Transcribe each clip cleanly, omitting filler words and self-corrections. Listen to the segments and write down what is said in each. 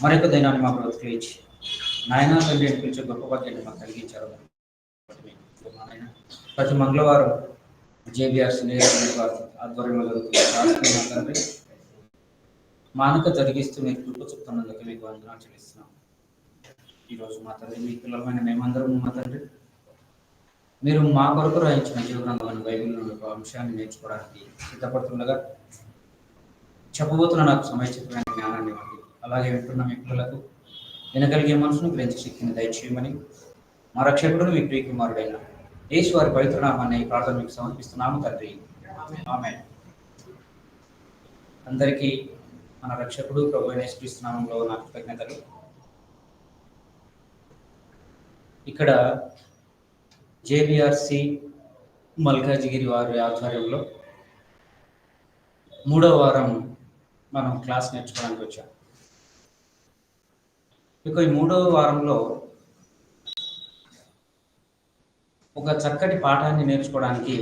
మరొక దినాన్ని మా బ్రతుకులు ఇచ్చి నాయన తండ్రి అని పిలిచే గొప్ప భాగ్యాన్ని మాకు కలిగించారు. ప్రతి మంగళవారం జేబీఆర్సీ ఆధ్వర్యంలో జరుగుతున్న తండ్రి మానక జరిగిస్తూ మీరు కృప చెప్తున్నందుకు మీకు వందనాలు చెల్లిస్తున్నాం. ఈరోజు మా తండ్రి మీ పిల్లలమైన మేమందరం మా తండ్రి మీరు మా కొరకు రాయించిన జీవగ్రంథమైన బైబిల్ నుండి ఒక అంశాన్ని నేర్చుకోవడానికి సిద్ధపడుతుండగా చెప్పబోతున్న నాకు సమయచితమైన జ్ఞానాన్ని ఇవ్వండి. అలాగే వింటున్న మీ పిల్లలకు వినగలిగే మనసును గ్రహించే శక్తిని దయచేయమని మా రక్షకుడు మీ ప్రియకుమారుడైన యేసు వారి పవిత్ర నామాన్ని ప్రార్థన మీకు సమర్పిస్తున్నాము తండ్రి. ఆమేన్. అందరికీ మన రక్షకుడు ప్రభు యేసుక్రీస్తు నామములో నా కృతజ్ఞతలు. ఇక్కడ జేబీఆర్సీ మల్కాజిగిరి వారి ఆధ్వర్యంలో 3వ వారం మనం క్లాస్ నేర్చుకోవడానికి వచ్చాం. ఇక ఈ 3వ వారంలో ఒక చక్కటి పాఠాన్ని నేర్చుకోవడానికి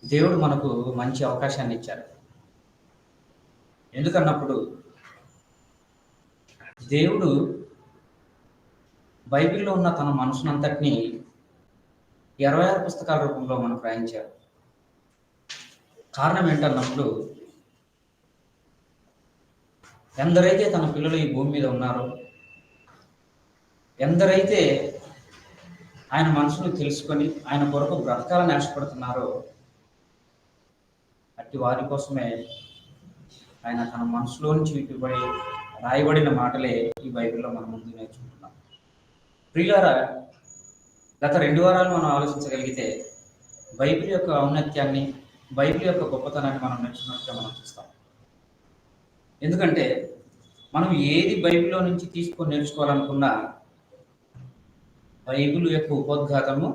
దేవుడు మనకు మంచి అవకాశాన్ని ఇచ్చారు. ఎందుకన్నప్పుడు దేవుడు బైబిల్లో ఉన్న తన మనసునంతటినీ 26 పుస్తకాల రూపంలో మనకు రాయించారు. కారణం ఏంటన్నప్పుడు ఎందరైతే తన పిల్లలు ఈ భూమి మీద ఉన్నారో, ఎందరైతే ఆయన మనసును తెలుసుకొని ఆయన కొరకు బ్రతకాలని ఆశపడుతున్నారో అట్టి వారి కోసమే ఆయన తన మనసులోంచి విప్పబడి రాయబడిన మాటలే ఈ బైబిల్లో మనం ముందు నేర్చుకుంటున్నాం. ప్రియులారా, గత 2 వారాలు మనం ఆలోచించగలిగితే బైబిల్ యొక్క ఔన్నత్యాన్ని, బైబిల్ యొక్క గొప్పతనాన్ని మనం నేర్చుకున్నట్టుగా మనం చూస్తాం. ఎందుకంటే మనం ఏది బైబిల్లో నుంచి తీసుకొని నేర్చుకోవాలనుకున్నా బైబిల్ యొక్క ఉపోద్ఘాతము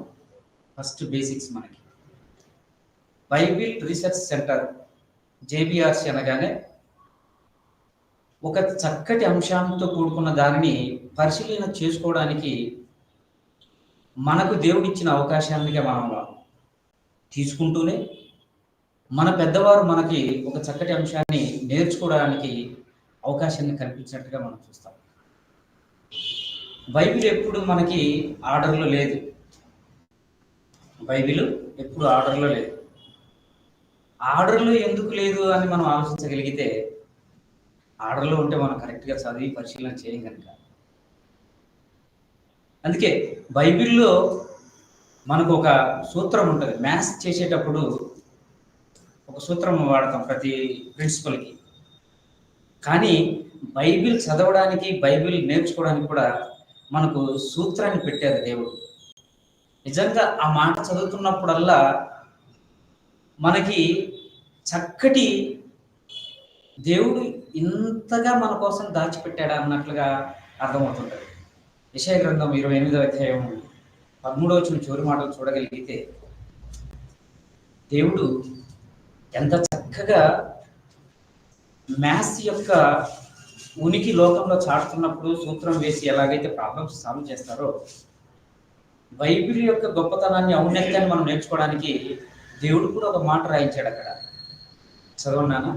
ఫస్ట్ బేసిక్స్. మనకి బైబిల్ రీసెర్చ్ సెంటర్ జేబీఆర్సీ అనగానే ఒక చక్కటి అంశాలతో కూడుకున్న దానిని పరిశీలన చేసుకోవడానికి మనకు దేవుడిచ్చిన అవకాశాన్నిగా మనం తీసుకుంటూనే మన పెద్దవారు మనకి ఒక చక్కటి అంశాన్ని నేర్చుకోవడానికి అవకాశాన్ని కల్పించినట్టుగా మనం చూస్తాం. బైబిల్ ఎప్పుడు మనకి ఆర్డర్లో లేదు. బైబిల్ ఎప్పుడు ఆర్డర్లో లేదు. ఆర్డర్లో ఎందుకు లేదు అని మనం ఆలోచించగలిగితే, ఆర్డర్లో ఉంటే మనం కరెక్ట్గా చదివి పరిశీలన చేయం కనుక. అందుకే బైబిల్లో మనకు ఒక సూత్రం ఉంటుంది. మ్యాథ్స్ చేసేటప్పుడు ఒక సూత్రం వాడతాం ప్రతి ప్రిన్సిపల్కి. కానీ బైబిల్ చదవడానికి, బైబిల్ నేర్చుకోవడానికి కూడా మనకు సూత్రాన్ని పెట్టారు దేవుడు. నిజంగా ఆ మాట చదువుతున్నప్పుడల్లా మనకి చక్కటి దేవుడు ఇంతగా మన కోసం దాచిపెట్టాడా అన్నట్లుగా అర్థమవుతుంటుంది. యెషయా గ్రంథం 28వ అధ్యాయం 13వ వచనం చివరి మాటలు చూడగలిగితే దేవుడు ఎంత చక్కగా మ్యాథ్స్ యొక్క ఉనికి లోకంలో చాటుతున్నప్పుడు సూత్రం వేసి ఎలాగైతే ప్రాబ్లమ్స్ సాల్వ్ చేస్తారో, బైబిల్ యొక్క గొప్పతనాన్ని, ఔన్నత్యాన్ని మనం నేర్చుకోవడానికి దేవుడు కూడా ఒక మాట రాయించాడు అక్కడ. చదవన్నానా?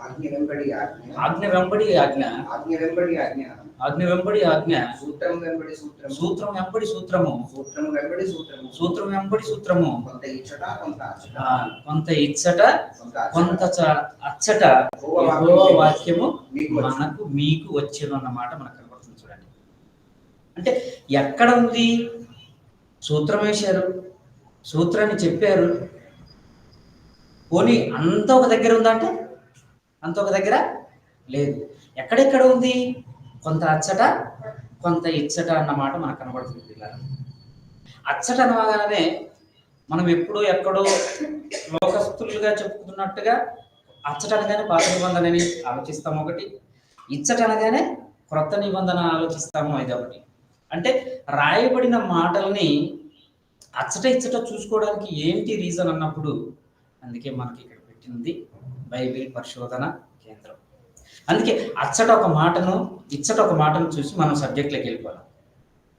ఆజ్ఞ వెంబడి ఆజ్ఞ, ఆజ్ఞ వెంబడి ఆజ్ఞ, ఆజ్ఞ వెంబడి ఆజ్ఞ, ఆజ్ఞ వెంబడి ఆజ్ఞ, సూత్రం వెంబడి సూత్రం, సూత్రం వెంబడి సూత్రము, సూత్రం వెంబడి సూత్రము, సూత్రం వెంబడి సూత్రము, కొంత ఇచ్చట కొంత అచ్చట, కొంత ఇచ్చట కొంత అచ్చట యెహోవా వాక్యము మనకు మీకు వచ్చేను అన్నమాట మనకు కనబడుతుంది. చూడండి, అంటే ఎక్కడ ఉంది? సూత్రం వేశారు, సూత్రాన్ని చెప్పారు. పోనీ అంత ఒక దగ్గర ఉందంటే అంత ఒక దగ్గర లేదు. ఎక్కడెక్కడ ఉంది? కొంత అచ్చట కొంత ఇచ్చట అన్నమాట మనకు కనబడుతుంది. ఇలా అచ్చట అనగానే మనం ఎప్పుడో ఎక్కడో లోకస్తులుగా చెప్పుకున్నట్టుగా అచ్చట అనగానే పాత నిబంధనని ఆలోచిస్తాము ఒకటి, ఇచ్చట అనగానే క్రొత్త నిబంధన ఆలోచిస్తాము ఇదొకటి. అంటే రాయబడిన మాటల్ని అచ్చట ఇచ్చట చూసుకోవడానికి ఏంటి రీజన్ అన్నప్పుడు, అందుకే మనకి ఇక్కడ పెట్టింది బైబిల్ పరిశోధన కేంద్రం. అందుకే అచ్చట ఒక మాటను, ఇచ్చట ఒక మాటను చూసి మనం సబ్జెక్ట్లోకి వెళ్ళిపోవాలి.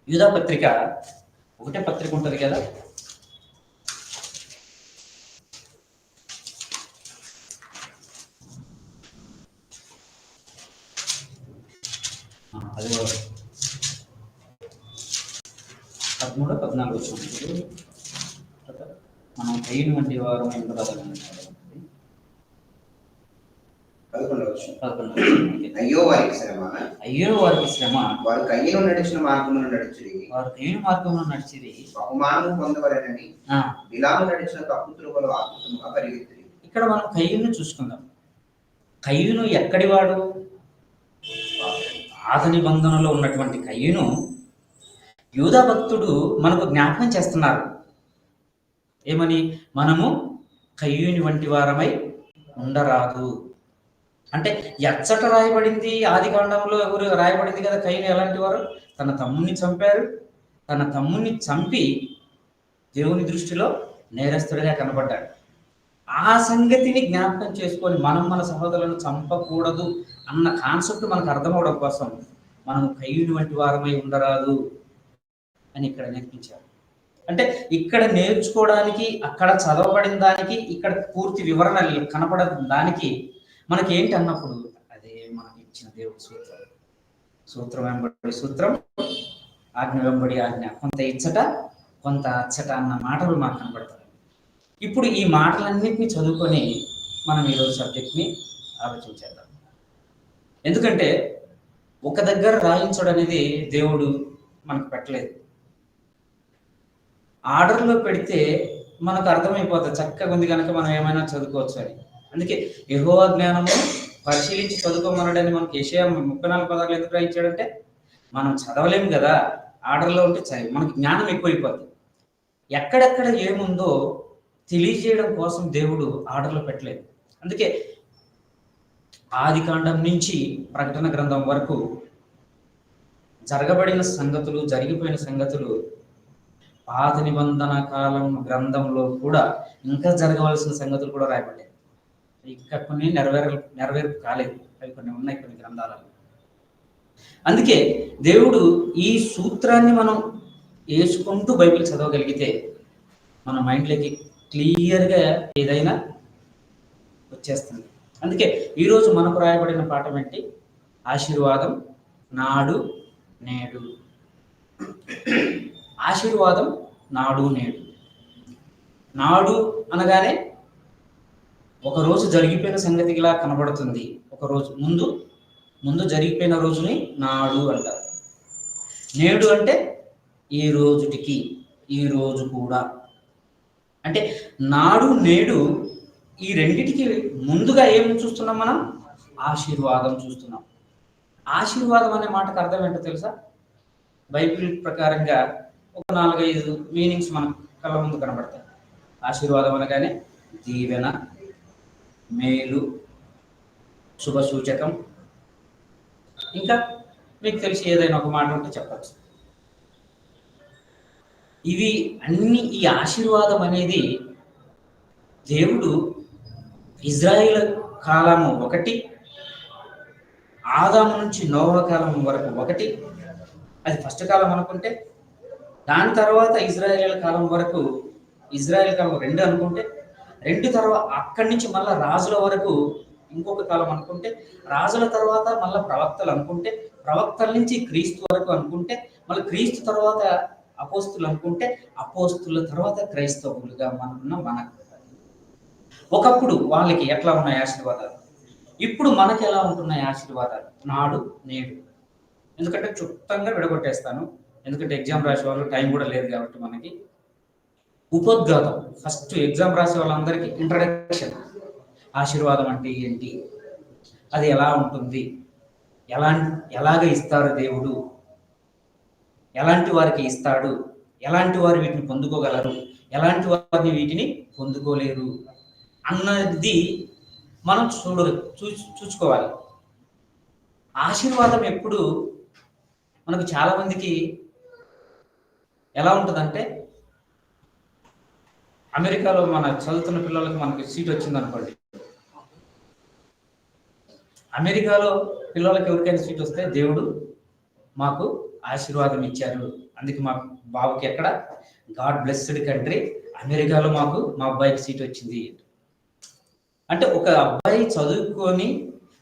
యూదా పత్రిక, ఒకటే పత్రిక ఉంటుంది కదా, అది 13, 14 వచ్చినప్పుడు మనం కయ్యను వంటి వారు అయ్యో వారికి శ్రమ, అయ్యో వారికి శ్రమ, వారు కయ్యను నడిచిన మార్గమును నడిచిరి, వారు కయ్యను మార్గమును నడిచిరి, బహుమానము పొందవలెనని బిలాము నడిచిన తప్పు త్రోవలో ఆత్మగా పరిగెత్తిరి. ఇక్కడ మనం కయ్యను చూసుకుందాం. కయ్యను ఎక్కడి వాడు? పాత నిబంధనలో ఉన్నటువంటి కయ్యను యూదా భక్తుడు మనకు జ్ఞాపకం చేస్తున్నారు. ఏమని? మనము కయ్యూని వంటి వారమై ఉండరాదు. అంటే ఎచ్చట రాయబడింది? ఆది కాండంలో ఎవరు రాయబడింది కదా, కయ్యూని ఎలాంటి వారు? తన తమ్ముని చంపారు. తన తమ్ముని చంపి దేవుని దృష్టిలో నేరస్తుడిగా కనబడ్డాడు. ఆ సంగతిని జ్ఞాపకం చేసుకొని మనం మన సహోదరులను చంపకూడదు అన్న కాన్సెప్ట్ మనకు అర్థమవడం కోసం మనం కయ్యూని వంటి వారమై ఉండరాదు అని ఇక్కడ నేర్పించారు. అంటే ఇక్కడ నేర్చుకోవడానికి, అక్కడ చదవబడిన దానికి, ఇక్కడ పూర్తి వివరణ కనపడని దానికి మనకేంటి అన్నప్పుడు అదే మనకి ఇచ్చిన దేవుడి సూత్రం. సూత్రం వెంబడి సూత్రం, ఆజ్ఞ వెంబడి ఆజ్ఞ, కొంత ఇచ్చట కొంత అచ్చట అన్న మాటలు మాకు కనపడతాయి. ఇప్పుడు ఈ మాటలన్నింటినీ చదువుకొని మనం ఈరోజు సబ్జెక్ట్ని ఆలోచించేద్దాం. ఎందుకంటే ఒక దగ్గర రాయించడం అనేది దేవుడు మనకు పెట్టలేదు. ఆర్డర్లో పెడితే మనకు అర్థమైపోతుంది, చక్కగా ఉంది కనుక మనం ఏమైనా చదువుకోవచ్చు అని. అందుకే యెహోవా జ్ఞానము పరిశీలించి చదువుకోమన్నాడని మనకి యెషయా 34:16 ఎందుకు రాయించాడంటే మనం చదవలేము కదా, ఆర్డర్లో ఉంటే మనకి జ్ఞానం ఎక్కువైపోతుంది. ఎక్కడెక్కడ ఏముందో తెలియజేయడం కోసం దేవుడు ఆర్డర్లో పెట్టలేదు. అందుకే ఆది కాండం నుంచి ప్రకటన గ్రంథం వరకు జరగబడిన సంగతులు, జరిగిపోయిన సంగతులు పాత నిబంధన కాలం గ్రంథంలో కూడా ఇంకా జరగవలసిన సంగతులు కూడా రాయబడ్డాయి. ఇంకా కొన్ని నెరవేర్పు కాలేదు, అవి కొన్ని ఉన్నాయి కొన్ని గ్రంథాలలో. అందుకే దేవుడు ఈ సూత్రాన్ని మనం వేసుకుంటూ బైబిల్ చదవగలిగితే మన మైండ్లోకి క్లియర్గా ఏదైనా వచ్చేస్తుంది. అందుకే ఈరోజు మనకు రాయబడిన పాఠం ఏంటి? ఆశీర్వాదం నాడు నేడు. ఆశీర్వాదం నాడు నేడు. నాడు అనగానే ఒకరోజు జరిగిపోయిన సంగతిలా కనబడుతుంది. ఒకరోజు ముందు జరిగిపోయిన రోజుని నాడు అంటారు. నేడు అంటే ఈ రోజుటికి, ఈ రోజు కూడా. అంటే నాడు నేడు ఈ రెండిటికి ముందుగా ఏం చూస్తున్నాం మనం? ఆశీర్వాదం చూస్తున్నాం. ఆశీర్వాదం అనే మాటకు అర్థం ఏంటో తెలుసా? బైబిల్ ప్రకారంగా ఒక 4-5 మీనింగ్స్ మన కళ్ళ ముందు కనబడతాయి. ఆశీర్వాదం అనగానే దీవెన, మేలు, శుభసూచకం, ఇంకా మీకు తెలిసి ఏదైనా ఒక మాట ఉంటే చెప్పచ్చు. ఇవి అన్ని, ఈ ఆశీర్వాదం అనేది దేవుడు ఇజ్రాయేల్ కాలము ఒకటి, ఆదాము నుంచి నోవహు కాలం వరకు ఒకటి, అది ఫస్ట్ కాలం అనుకుంటే, దాని తర్వాత ఇజ్రాయేల్ కాలం వరకు, ఇజ్రాయేల్ కాలం 2 అనుకుంటే, 2 తర్వాత అక్కడి నుంచి మళ్ళీ రాజుల వరకు ఇంకొక కాలం అనుకుంటే, రాజుల తర్వాత మళ్ళీ ప్రవక్తలు అనుకుంటే, ప్రవక్తల నుంచి క్రీస్తు వరకు అనుకుంటే, మళ్ళీ క్రీస్తు తర్వాత అపోస్తులు అనుకుంటే, అపోస్తుల తర్వాత క్రైస్తవులుగా మనకు ఒకప్పుడు వాళ్ళకి ఎట్లా ఉన్నాయి ఆశీర్వాదాలు, ఇప్పుడు మనకి ఎలా ఉంటున్నాయి ఆశీర్వాదాలు? నాడు నేడు. ఎందుకంటే చుట్టంగా విడగొట్టేస్తాను, ఎందుకంటే ఎగ్జామ్ రాసే వాళ్ళు టైం కూడా లేదు కాబట్టి మనకి. ఉపోద్ఘాతం, ఫస్ట్ ఎగ్జామ్ రాసే వాళ్ళందరికీ ఇంట్రడక్షన్. ఆశీర్వాదం అంటే ఏంటి, అది ఎలా ఉంటుంది, ఎలాగ ఇస్తారు దేవుడు, ఎలాంటి వారికి ఇస్తాడు, ఎలాంటి వారు వీటిని పొందుకోగలరు, ఎలాంటి వారిని వీటిని పొందుకోలేరు అన్నది మనం చూసుకోవాలి. ఆశీర్వాదం ఎప్పుడు మనకు చాలా మందికి ఎలా ఉంటుందంటే, అమెరికాలో మన చదువుతున్న పిల్లలకి మనకి సీట్ వచ్చింది అనుకోండి, అమెరికాలో పిల్లలకి ఎవరికైనా సీట్ వస్తే దేవుడు మాకు ఆశీర్వాదం ఇచ్చారు, అందుకే మా బాబుకి ఎక్కడ గాడ్ బ్లెస్డ్ కంట్రీ అమెరికాలో మా అబ్బాయికి సీట్ వచ్చింది. అంటే ఒక అబ్బాయి చదువుకొని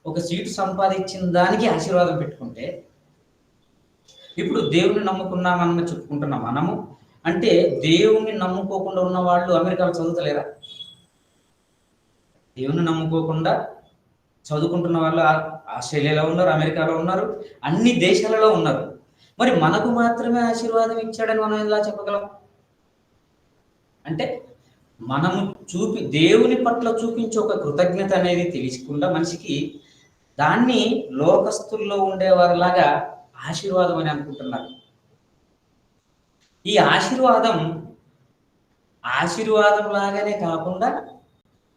ఒక సీటు సంపాదించిన దానికి ఆశీర్వాదం పెట్టుకుంటే, ఇప్పుడు దేవుని నమ్ముకున్నామని చెప్పుకుంటున్నాం మనము. అంటే దేవుణ్ణి నమ్ముకోకుండా ఉన్న వాళ్ళు అమెరికాలో చదువుతలేరా? దేవుని నమ్ముకోకుండా చదువుకుంటున్న వాళ్ళు ఆస్ట్రేలియాలో ఉన్నారు, అమెరికాలో ఉన్నారు, అన్ని దేశాలలో ఉన్నారు. మరి మనకు మాత్రమే ఆశీర్వాదం ఇచ్చాడని మనం ఎలా చెప్పగలం? అంటే మనము దేవుని పట్ల చూపించే ఒక కృతజ్ఞత అనేది తెలియకుండా మనిషికి దాన్ని లోకస్తుల్లో ఉండేవారిలాగా ఆశీర్వాదం అని అనుకుంటున్నారు. ఈ ఆశీర్వాదం లాగానే కాకుండా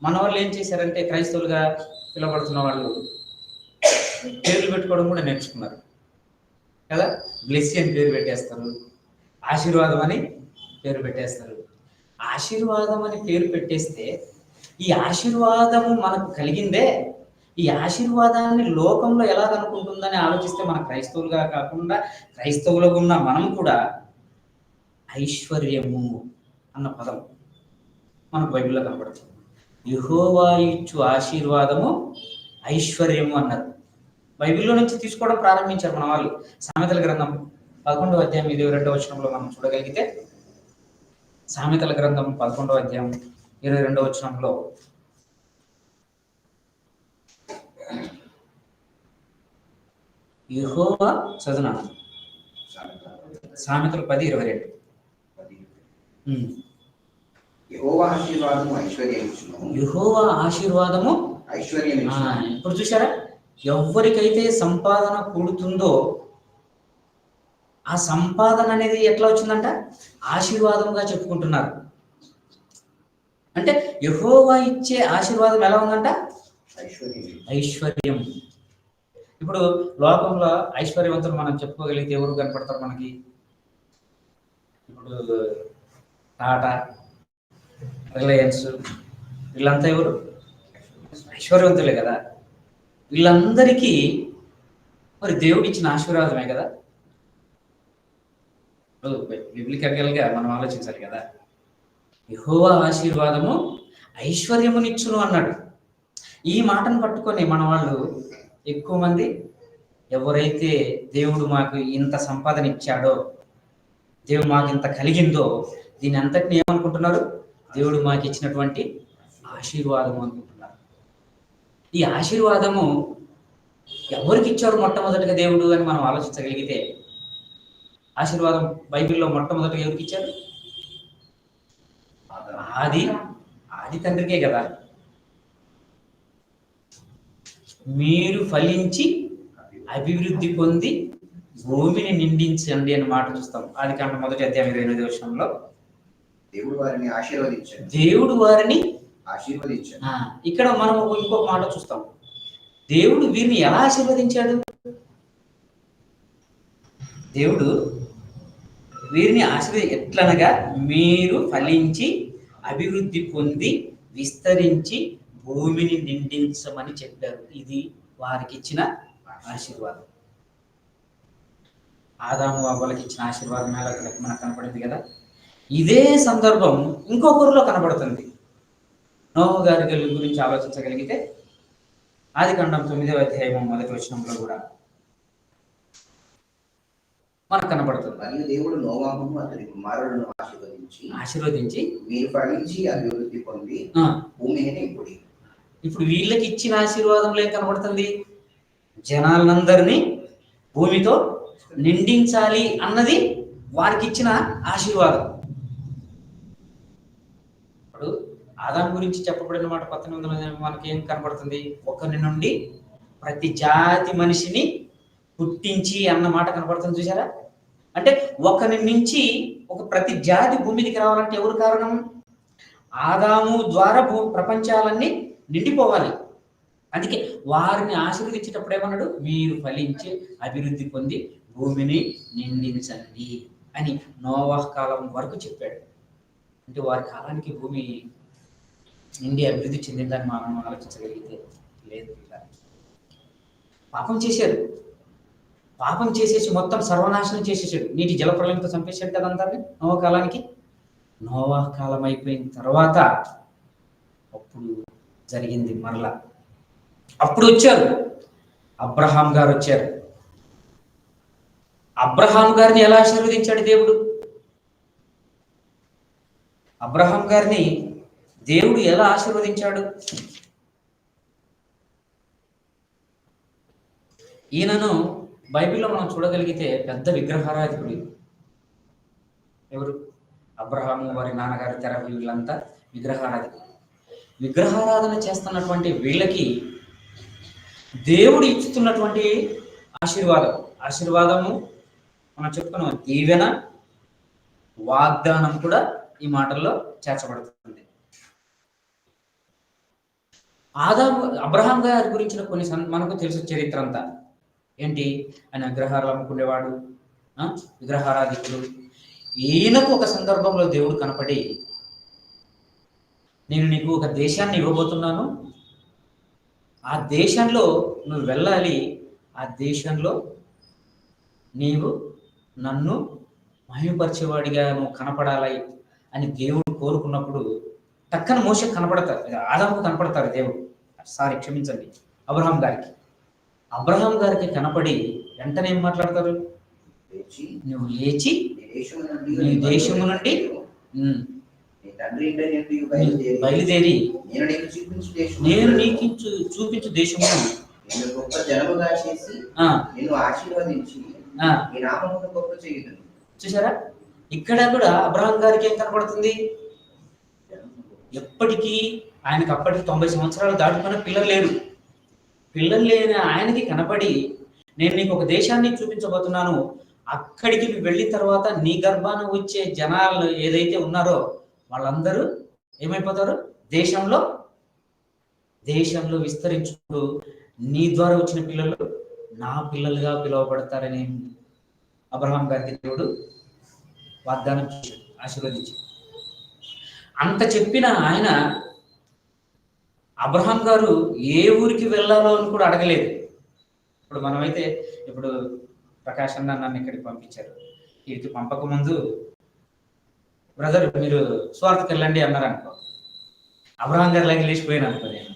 మన వాళ్ళు ఏం చేశారంటే, క్రైస్తవులుగా పిలువబడుతున్న వాళ్ళు పేర్లు పెట్టుకోవడం కూడా నేర్చుకున్నారు కదా. బ్లెస్సీ అని పేరు పెట్టేస్తారు, ఆశీర్వాదం అని పేరు పెట్టేస్తారు. ఆశీర్వాదం అని పేరు పెట్టేస్తే ఈ ఆశీర్వాదము మనకు కలిగిందే, ఈ ఆశీర్వాదాన్ని లోకంలో ఎలా కనుక్కుంటుందని ఆలోచిస్తే మన క్రైస్తవులుగా కాకుండా క్రైస్తవులుగా ఉన్న మనం కూడా ఐశ్వర్యము అన్న పదం మనకు బైబిల్లో కనబడుతుంది. యెహోవా ఇచ్చు ఆశీర్వాదము ఐశ్వర్యము అన్నారు. బైబిల్లో నుంచి తీసుకోవడం ప్రారంభించారు మన వాళ్ళు. సామెతల గ్రంథం 11వ అధ్యాయం 22వ వచనంలో మనం చూడగలిగితే, సామెతల గ్రంథం 11వ అధ్యాయం 22వ వచనంలో యెహోవా చదువునాను, సామెతలు 10:22. యెహోవా ఆశీర్వాదము ఐశ్వర్యమిచ్చును. యెహోవా ఆశీర్వాదము ఐశ్వర్యమిచ్చును. ఇప్పుడు చూసారా, ఎవరికైతే సంపాదన కూడుతుందో ఆ సంపాదన అనేది ఎట్లా వచ్చిందంట? ఆశీర్వాదంగా చెప్పుకుంటున్నారు. అంటే యెహోవా ఇచ్చే ఆశీర్వాదం ఎలా ఉందంట? ఐశ్వర్యం. ఇప్పుడు లోకంలో ఐశ్వర్యవంతులు మనం చెప్పుకోగలిగితే ఎవరు కనపడతారు మనకి? ఇప్పుడు టాటా, రిలయన్స్, వీళ్ళంతా ఎవరు? ఐశ్వర్యవంతులే కదా. వీళ్ళందరికీ మరి దేవుడు ఇచ్చిన ఆశీర్వాదమే కదా. బిబ్లికల్గా మనం ఆలోచించాలి కదా. యెహోవా ఆశీర్వాదము ఐశ్వర్యమునిచ్చును అన్నాడు. ఈ మాటను పట్టుకొని మన వాళ్ళు ఎక్కువ మంది, ఎవరైతే దేవుడు మాకు ఇంత సంపాదన ఇచ్చాడో, దేవుడు మాకు ఇంత కలిగిందో, దీని అంతటిని ఏమనుకుంటున్నారు? దేవుడు మాకు ఇచ్చినటువంటి ఆశీర్వాదము అనుకుంటున్నారు. ఈ ఆశీర్వాదము ఎవరికి ఇచ్చాడు మొట్టమొదటిగా దేవుడు అని మనం ఆలోచించగలిగితే, ఆశీర్వాదం బైబిల్లో మొట్టమొదటిగా ఎవరికి ఇచ్చారు? ఆది తండ్రికే కదా. మీరు ఫలించి అభివృద్ధి పొంది భూమిని నిండించండి అని మాట చూస్తాం. ఆదికాండం 1వ అధ్యాయం 28వ వచనంలో దేవుడు వారిని ఆశీర్వదించాడు. ఇక్కడ మనం ఇంకొక మాట చూస్తాం. దేవుడు వీరిని ఎలా ఆశీర్వదించాడు? దేవుడు వీరిని ఎట్లనగా, మీరు ఫలించి అభివృద్ధి పొంది విస్తరించి భూమిని నిండించమని చెప్పారు. ఇది వారికి ఇచ్చిన ఆశీర్వాదం. ఆదాము అవ్వలకి ఇచ్చిన ఆశీర్వాదం ఎలా మనకు కనపడింది కదా. ఇదే సందర్భం ఇంకొకరిలో కనబడుతుంది. నోహు గారి గురించి ఆలోచించగలిగితే ఆదికాండం 9వ అధ్యాయం 1వ వచనంలో కూడా మనకు కనబడుతుంది. మరియు దేవుడు నోవాహును అతని కుమారులను ఆశీర్వదించి మీరు ఫలించి అభివృద్ధి పొంది భూమిని నింపుడి. ఇప్పుడు వీళ్ళకి ఇచ్చిన ఆశీర్వాదంలో ఏం కనబడుతుంది? జనాలందరినీ భూమితో నిండించాలి అన్నది వారికి ఇచ్చిన ఆశీర్వాదం. ఇప్పుడు ఆదాము గురించి చెప్పబడిన మాట 19 మనకి ఏం కనబడుతుంది? ఒకరి నుండి ప్రతి జాతి మనిషిని పుట్టించి అన్న మాట కనబడుతుంది. చూసారా? అంటే ఒకరి నుంచి ఒక ప్రతి జాతి భూమికి రావాలంటే ఎవరు కారణం? ఆదాము ద్వారా ప్రపంచాలన్నీ నిండిపోవాలి. అందుకే వారిని ఆశీర్వదించేటప్పుడు ఏమన్నాడు? మీరు ఫలించి అభివృద్ధి పొంది భూమిని నిండించండి అని నోవాహు కాలం వరకు చెప్పాడు. అంటే వారి కాలానికి భూమి నిండి అభివృద్ధి చెందిందని మనం ఆలోచించగలిగితే లేదు. పాపం చేశారు. పాపం చేసేసి మొత్తం సర్వనాశనం చేసేసాడు. నీటి జలప్రలయంతో చంపేశాడు కదా అందరినీ నోవాహు కాలానికి. నోవాహు కాలం అయిపోయిన తర్వాత అప్పుడు జరిగింది మరలా. అప్పుడు వచ్చారు అబ్రహాం గారు వచ్చారు. అబ్రహాం గారిని ఎలా ఆశీర్వదించాడు దేవుడు? అబ్రహాం గారిని దేవుడు ఎలా ఆశీర్వదించాడు? ఈయనను బైబిల్లో మనం చూడగలిగితే పెద్ద విగ్రహారాధికుడు. ఎవరు? అబ్రహాము, వారి నాన్నగారి తెరహు, వీళ్ళంతా విగ్రహారాధికుడు. విగ్రహారాధన చేస్తున్నటువంటి వీళ్ళకి దేవుడు ఇస్తున్నటువంటి ఆశీర్వాదము మనం చెప్పుకున్నాం, దీవెన, వాగ్దానం కూడా ఈ మాటల్లో చేర్చబడుతుంది. అబ్రహాం గారి గురించిన కొన్ని మనకు తెలుసు చరిత్ర అంతా. ఏంటి? ఆయన విగ్రహాలు అమ్ముకునేవాడు, విగ్రహారాధికుడు. ఈయనకు ఒక సందర్భంలో దేవుడు కనపడి, నేను నీకు ఒక దేశాన్ని ఇవ్వబోతున్నాను, ఆ దేశంలో నువ్వు వెళ్ళాలి, ఆ దేశంలో నీవు నన్ను మహిమపరిచేవాడిగా నువ్వు కనపడాలి అని దేవుడు కోరుకున్నప్పుడు టక్కన మోషే కనపడతారు, ఆదాముకు కనపడతారు దేవుడు. క్షమించండి, అబ్రహాం గారికి కనపడి వెంటనే ఏం మాట్లాడతారు? నువ్వు లేచి నీ దేశము నుండి బయలుదేరి నేను నీకు చూపించు దేశమును గొప్ప జనముగా చేసి నిన్ను ఆశీర్వదించి నీ నామమును గొప్ప చేయుదును. చూసారా? ఇక్కడ కూడా అబ్రహాం గారికి ఏం కనపడుతుంది? ఎప్పటికీ ఆయనకు అప్పటికి 90 సంవత్సరాలు దాటుకున్న పిల్లలు లేని ఆయనకి కనపడి, నేను నీకు ఒక దేశాన్ని చూపించబోతున్నాను, అక్కడికి నువ్వు వెళ్ళిన తర్వాత నీ గర్భాన వచ్చే జనాలు ఏదైతే ఉన్నారో వాళ్ళందరూ ఏమైపోతారు? దేశంలో విస్తరించుకుంటూ నీ ద్వారా వచ్చిన పిల్లలు నా పిల్లలుగా పిలువబడతారని అబ్రహాం గారికి దేవుడు వాగ్దానం చేశాడు, ఆశీర్వదించాడు. అంత చెప్పిన ఆయన అబ్రహాం గారు ఏ ఊరికి వెళ్ళాలో అని కూడా అడగలేదు. ఇప్పుడు మనమైతే ప్రకాష్ అన్న నన్ను ఇక్కడికి పంపించారు. ఇక్కడికి పంపక ముందు, బ్రదర్ మీరు స్వార్థకి వెళ్ళండి అన్నారు అనుకో, అబ్రహాం గారి లాగా లేచిపోయాను అనుకో, నేను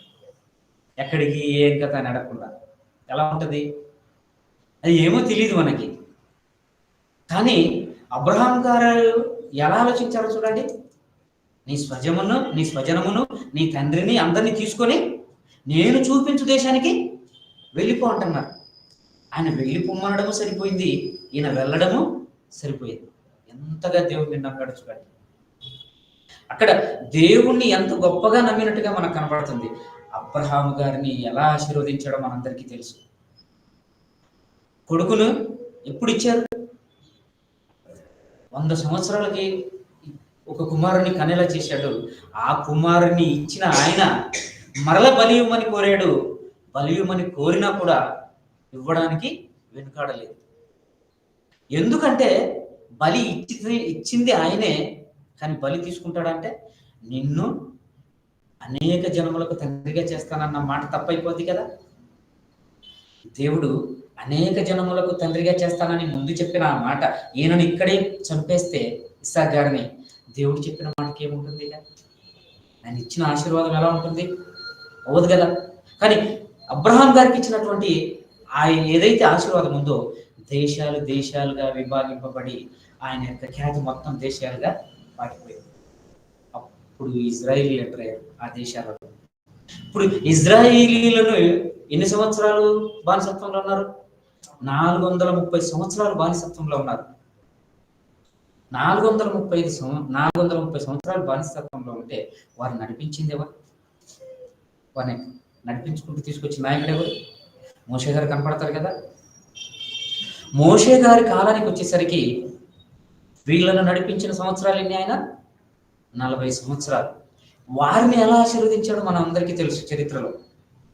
ఎక్కడికి ఏం కథ అని అడగకుండా ఎలా ఉంటుంది? అది ఏమో తెలియదు మనకి. కానీ అబ్రహాం గారు ఎలా ఆలోచించారో చూడండి. నీ స్వజనమును నీ తండ్రిని అందరినీ తీసుకొని నేను చూపించు దేశానికి వెళ్ళిపో అంటున్నారు. ఆయన వెళ్ళిపోమ్మనడము సరిపోయింది, ఈయన వెళ్ళడము సరిపోయింది. ఎంతగా దేవుడిని నమ్మాడు చూడండి. అక్కడ దేవుణ్ణి ఎంత గొప్పగా నమ్మినట్టుగా మనకు కనపడుతుంది. అబ్రహాము గారిని ఎలా ఆశీర్వదించడం మనందరికీ తెలుసు. కొడుకును ఎప్పుడు ఇచ్చారు? 100 సంవత్సరాలకి ఒక కుమారుని కనేలా చేశాడు. ఆ కుమారుని ఇచ్చిన ఆయన మరల బలియమని కోరాడు. బలియమని కోరినా కూడా ఇవ్వడానికి వెనుకాడలేదు. ఎందుకంటే బలి ఇచ్చింది ఆయనే, కానీ బలి తీసుకుంటాడంటే నిన్ను అనేక జనములకు తండ్రిగా చేస్తానన్న మాట తప్పైపోద్ది కదా. దేవుడు అనేక జనములకు తండ్రిగా చేస్తానని ముందు చెప్పిన ఆ మాట ఈయనను ఇక్కడే చంపేస్తే ఇస్సాకు గారిని, దేవుడు చెప్పిన మాటకి ఏముంటుంది? ఆయన ఇచ్చిన ఆశీర్వాదం ఎలా ఉంటుంది? అవ్వదు కదా. కానీ అబ్రహాం గారికి ఇచ్చినటువంటి ఏదైతే ఆశీర్వాదం ఉందో దేశాలుగా విభాగింపబడి ఆయన యొక్క ఖ్యాతి మొత్తం దేశాలుగా పారిపోయింది. అప్పుడు ఇజ్రాయిలీలు ఎంటర్ అయ్యారు ఆ దేశాలలో. ఇప్పుడు ఇజ్రాయిలీలను ఎన్ని సంవత్సరాలు బానిసత్వంలో ఉన్నారు? 430 సంవత్సరాలు బానిసత్వంలో ఉన్నారు. 430 సంవత్సరాలు బానిసత్వంలో ఉంటే వారిని నడిపించింది ఎవరు? వారిని నడిపించుకుంటూ తీసుకొచ్చిన నాయకుడు ఎవరు? మోషే గారు కనపడతారు కదా. మోషే గారి కాలానికి వచ్చేసరికి వీళ్ళను నడిపించిన సంవత్సరాలు ఎన్ని? ఆయన 40 సంవత్సరాలు. వారిని ఎలా ఆశీర్వదించాడు మన అందరికీ తెలుసు. చరిత్రలో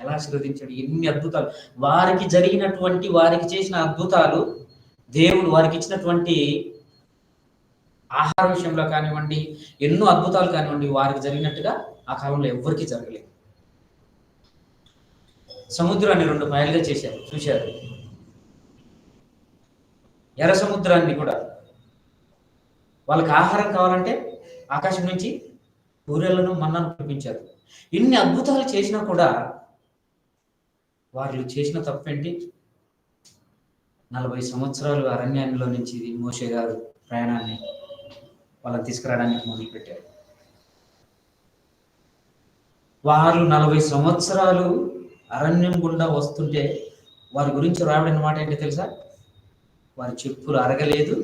ఎలా ఆశీర్వదించాడు, ఎన్ని అద్భుతాలు వారికి జరిగినటువంటి, వారికి చేసిన అద్భుతాలు, దేవుడు వారికి ఇచ్చినటువంటి ఆహార విషయంలో కానివ్వండి, ఎన్నో అద్భుతాలు కానివ్వండి, వారికి జరిగినట్టుగా ఆ కాలంలో ఎవ్వరికీ జరగలేదు. సముద్రాన్ని 2 పాయలుగా చేశారు, చూశారు. ఎర్ర సముద్రాన్ని కూడా వాళ్ళకి ఆహారం కావాలంటే ఆకాశం నుంచి పూరేళ్లను మన్నాను కురిపించారు. ఇన్ని అద్భుతాలు చేసినా కూడా వాళ్ళు చేసిన తప్పేంటి? 40 సంవత్సరాలు అరణ్యంలో నుంచి మోషే గారు ప్రయాణాన్ని వాళ్ళని తీసుకురావడానికి మొదలుపెట్టారు. వారు 40 సంవత్సరాలు అరణ్యం గుండా వస్తుంటే వారి గురించి రాబడిన మాట ఏంటో తెలుసా? వారి చెప్పులు అరగలేదు,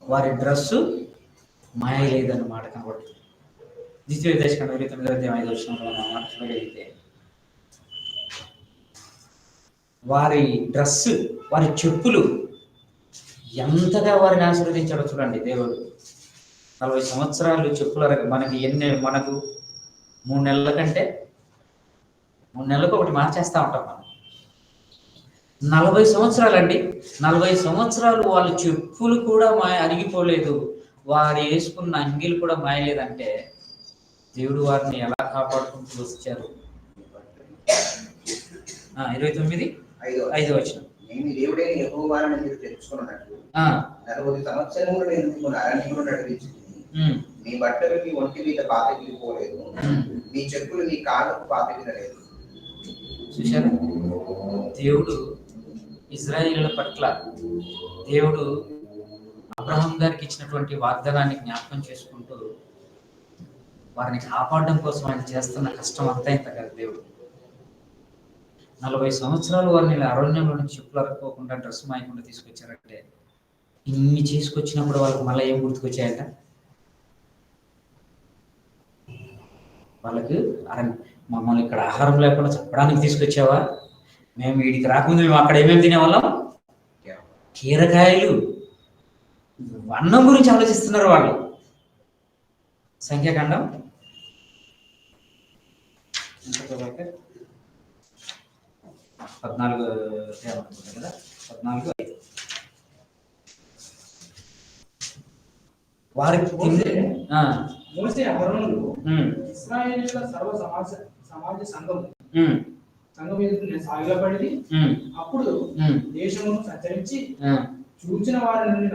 వారి డ్రెస్సు మాయలేదన్న మాట కనబడుతుంది. ద్వితీయోపదేశకాండం 29:5 మాట చూడగలిగితే వారి డ్రెస్సు, వారి చెప్పులు ఎంతగా వారిని ఆశీర్వదించాడో చూడండి దేవుడు. 40 సంవత్సరాలు చెప్పులు మనకు 3 నెలల కంటే 3 నెలలకు ఒకటి మార్చేస్తూ ఉంటాం మనం. 40 సంవత్సరాలు అండి, 40 సంవత్సరాలు వాళ్ళ చెప్పులు కూడా అరిగిపోలేదు, వారు వేసుకున్న అంగీలు కూడా మాయలేదంటే దేవుడు వారిని ఎలా కాపాడుకుంటూ వచ్చారు. 29:5 నేను దేవుడైన యెహోవాను మీరు తెలుసుకున్నట్లు 40 సంవత్సరములు నేను మిమ్మల్ని అరణ్యంలో నడిపించింది. మీ బట్టలు మీ ఒంటి మీద పాతగిలిపోలేదు, మీ చెప్పులు మీ కాళ్ళకు పాతగిలలేదు. చూశారా? దేవుడు ఇశ్రాయేలుల పట్ల దేవుడు అబ్రహాం గారికి ఇచ్చినటువంటి వాగ్దానాన్ని జ్ఞాపకం చేసుకుంటూ వారిని కాపాడడం కోసం ఆయన చేస్తున్న కష్టం అంతా ఇంత కదా. దేవుడు 40 సంవత్సరాలు వారిని అరణ్యంలో నుంచి చెప్పులు అరక్కోకుండా డ్రెస్ మాయకుండా తీసుకొచ్చారంటే ఇన్ని చేసుకొచ్చినప్పుడు వాళ్ళకి మళ్ళీ ఏం గుర్తుకొచ్చాయంట? వాళ్ళకి మమ్మల్ని ఇక్కడ ఆహారం లేకుండా చెప్పడానికి తీసుకొచ్చావా? మేము వీడికి రాకముందు మేము అక్కడ ఏమేమి తినేవాళ్ళం? కీరకాయలు. అన్నం గురించి ఆలోచిస్తున్నారు వాళ్ళు. సంఖ్యాకాండం 14 కదా, 14:5. వారికి మోసే అహరోనులు ఇశ్రాయేలీయుల సర్వ సమాజ సంఘం ఎదుట సాగిలపడి అప్పుడు దేశమును సంచరించి చూచిన వారి నుండి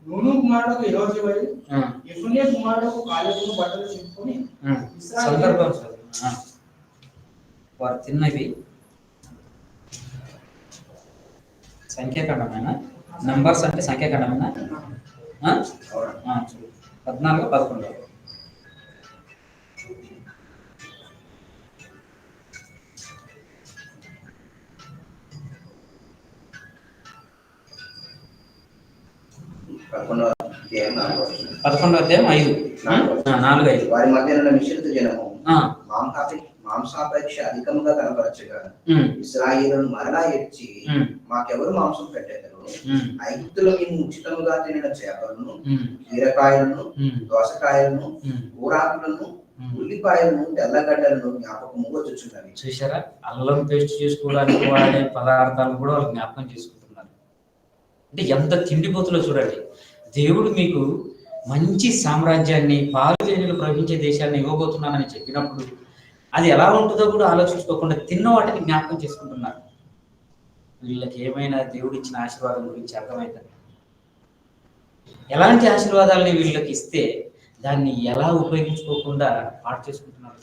నూను కుమారుడు యెహోషువ యెఫున్నె కుమారుడు కాలేబును బట్టలు చింపుకొని వారు తిన్నవి సంఖ్యాకాండమేనా? నంబర్స్ అంటే సంఖ్యాకాండమేనా? 14:11. అధ్యాయం 4:5. వారి మధ్య మిశ్రిత జనము మాంసాపేక్ష అధికముగా కనపరచగా ఇశ్రాయేలును మరలా ఎచ్చి మాకెవరు మాంసం పెట్టగలరు? ఐగుప్తులో మేము ఉచితముగా తినిన చేపలను, కీరకాయలను, దోసకాయలను, కూరాకులను, ఉల్లిపాయలను, తెల్లగడ్డలను జ్ఞాపకము వచ్చుచున్నవి. చూసారా? అల్లం పేస్ట్ చేసుకోవడానికి వాడే పదార్థాలను కూడా వాళ్ళు జ్ఞాపకం చేసుకుంటున్నారు. అంటే ఎంత తిండిపోతులో చూడండి. దేవుడు మీకు మంచి సామ్రాజ్యాన్ని, పాలు తేనెలు ప్రవహించే దేశాన్ని ఇవ్వబోతున్నానని చెప్పినప్పుడు అది ఎలా ఉంటుందో కూడా ఆలోచించుకోకుండా తిన్న వాటిని జ్ఞాపకం చేసుకుంటున్నారు. వీళ్ళకి ఏమైనా దేవుడు ఇచ్చిన ఆశీర్వాదం గురించి అర్థమవుతుంది. ఎలాంటి ఆశీర్వాదాలని వీళ్ళకి ఇస్తే దాన్ని ఎలా ఉపయోగించుకోకుండా పాటు చేసుకుంటున్నారు.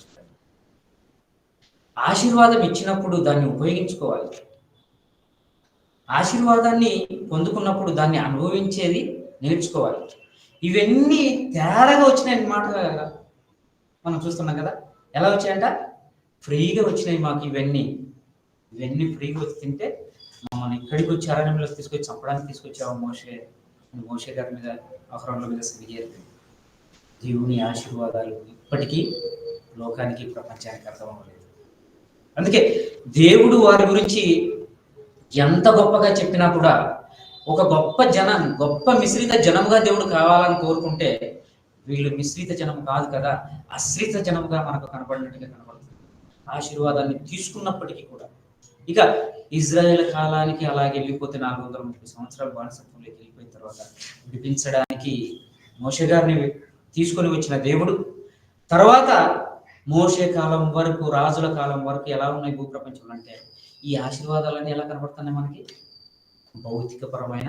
ఆశీర్వాదం ఇచ్చినప్పుడు దాన్ని ఉపయోగించుకోవాలి. ఆశీర్వాదాన్ని పొందుకున్నప్పుడు దాన్ని అనుభవించేది నేర్చుకోవాలి. ఇవన్నీ తేడాగా వచ్చినాయి మాట మనం చూస్తున్నాం కదా. ఎలా వచ్చాయంట? ఫ్రీగా వచ్చినాయి మాకు ఇవన్నీ ఫ్రీగా వచ్చి తింటే మమ్మల్ని ఇక్కడికి వచ్చి అరణ్యంలో తీసుకొచ్చి చంపడానికి తీసుకొచ్చావు మోషే గారి మీద, అహరోనుల మీద సిరిగేరు. దేవుని ఆశీర్వాదాలు ఇప్పటికీ లోకానికి, ప్రపంచానికి అర్థం అవ్వలేదు. అందుకే దేవుడు వారి గురించి ఎంత గొప్పగా చెప్పినా కూడా ఒక గొప్ప మిశ్రిత జనముగా దేవుడు కావాలని కోరుకుంటే వీళ్ళు మిశ్రిత జనం కాదు కదా, ఆశ్రిత జనముగా మనకు కనపడినట్టుగా కనపడుతుంది. ఆశీర్వాదాన్ని తీసుకున్నప్పటికీ కూడా ఇక ఇజ్రాయేల్ కాలానికి అలాగే వెళ్ళిపోతే 430 సంవత్సరాలు బానిసత్వంలోకి వెళ్ళిపోయిన తర్వాత విడిపించడానికి మోషే గారిని తీసుకొని వచ్చిన దేవుడు తర్వాత మోషే కాలం వరకు, రాజుల కాలం వరకు ఎలా ఉన్నాయి భూప్రపంచంలో అంటే ఈ ఆశీర్వాదాలన్నీ ఎలా కనబడుతున్నాయి? మనకి భౌతికపరమైన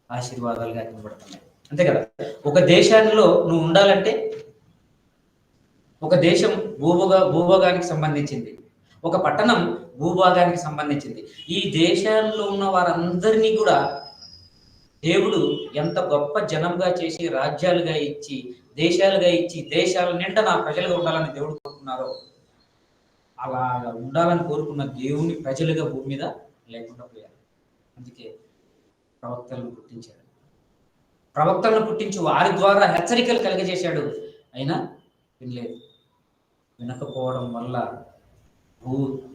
ఆశీర్వాదాలుగా కనబడుతున్నాయి. అంతే కదా. ఒక దేశంలో నువ్వు ఉండాలంటే ఒక దేశం భూభాగానికి సంబంధించింది, ఒక పట్టణం భూభాగానికి సంబంధించింది. ఈ దేశాల్లో ఉన్న వారందరినీ కూడా దేవుడు ఎంత గొప్ప జనంగా చేసి, రాజ్యాలుగా ఇచ్చి, దేశాలుగా ఇచ్చి, దేశాల నిండా నా ప్రజలుగా ఉండాలని దేవుడు కోరుకున్నారో అలా ఉండాలని కోరుకున్న దేవుని ప్రజలుగా భూమి మీద లేకుండా పోయారు. అందుకే ప్రవక్తలను పుట్టించాడు. ప్రవక్తలను పుట్టించి వారి ద్వారా హెచ్చరికలు కలిగజేశాడు. అయినా వినలేదు. వినకపోవడం వల్ల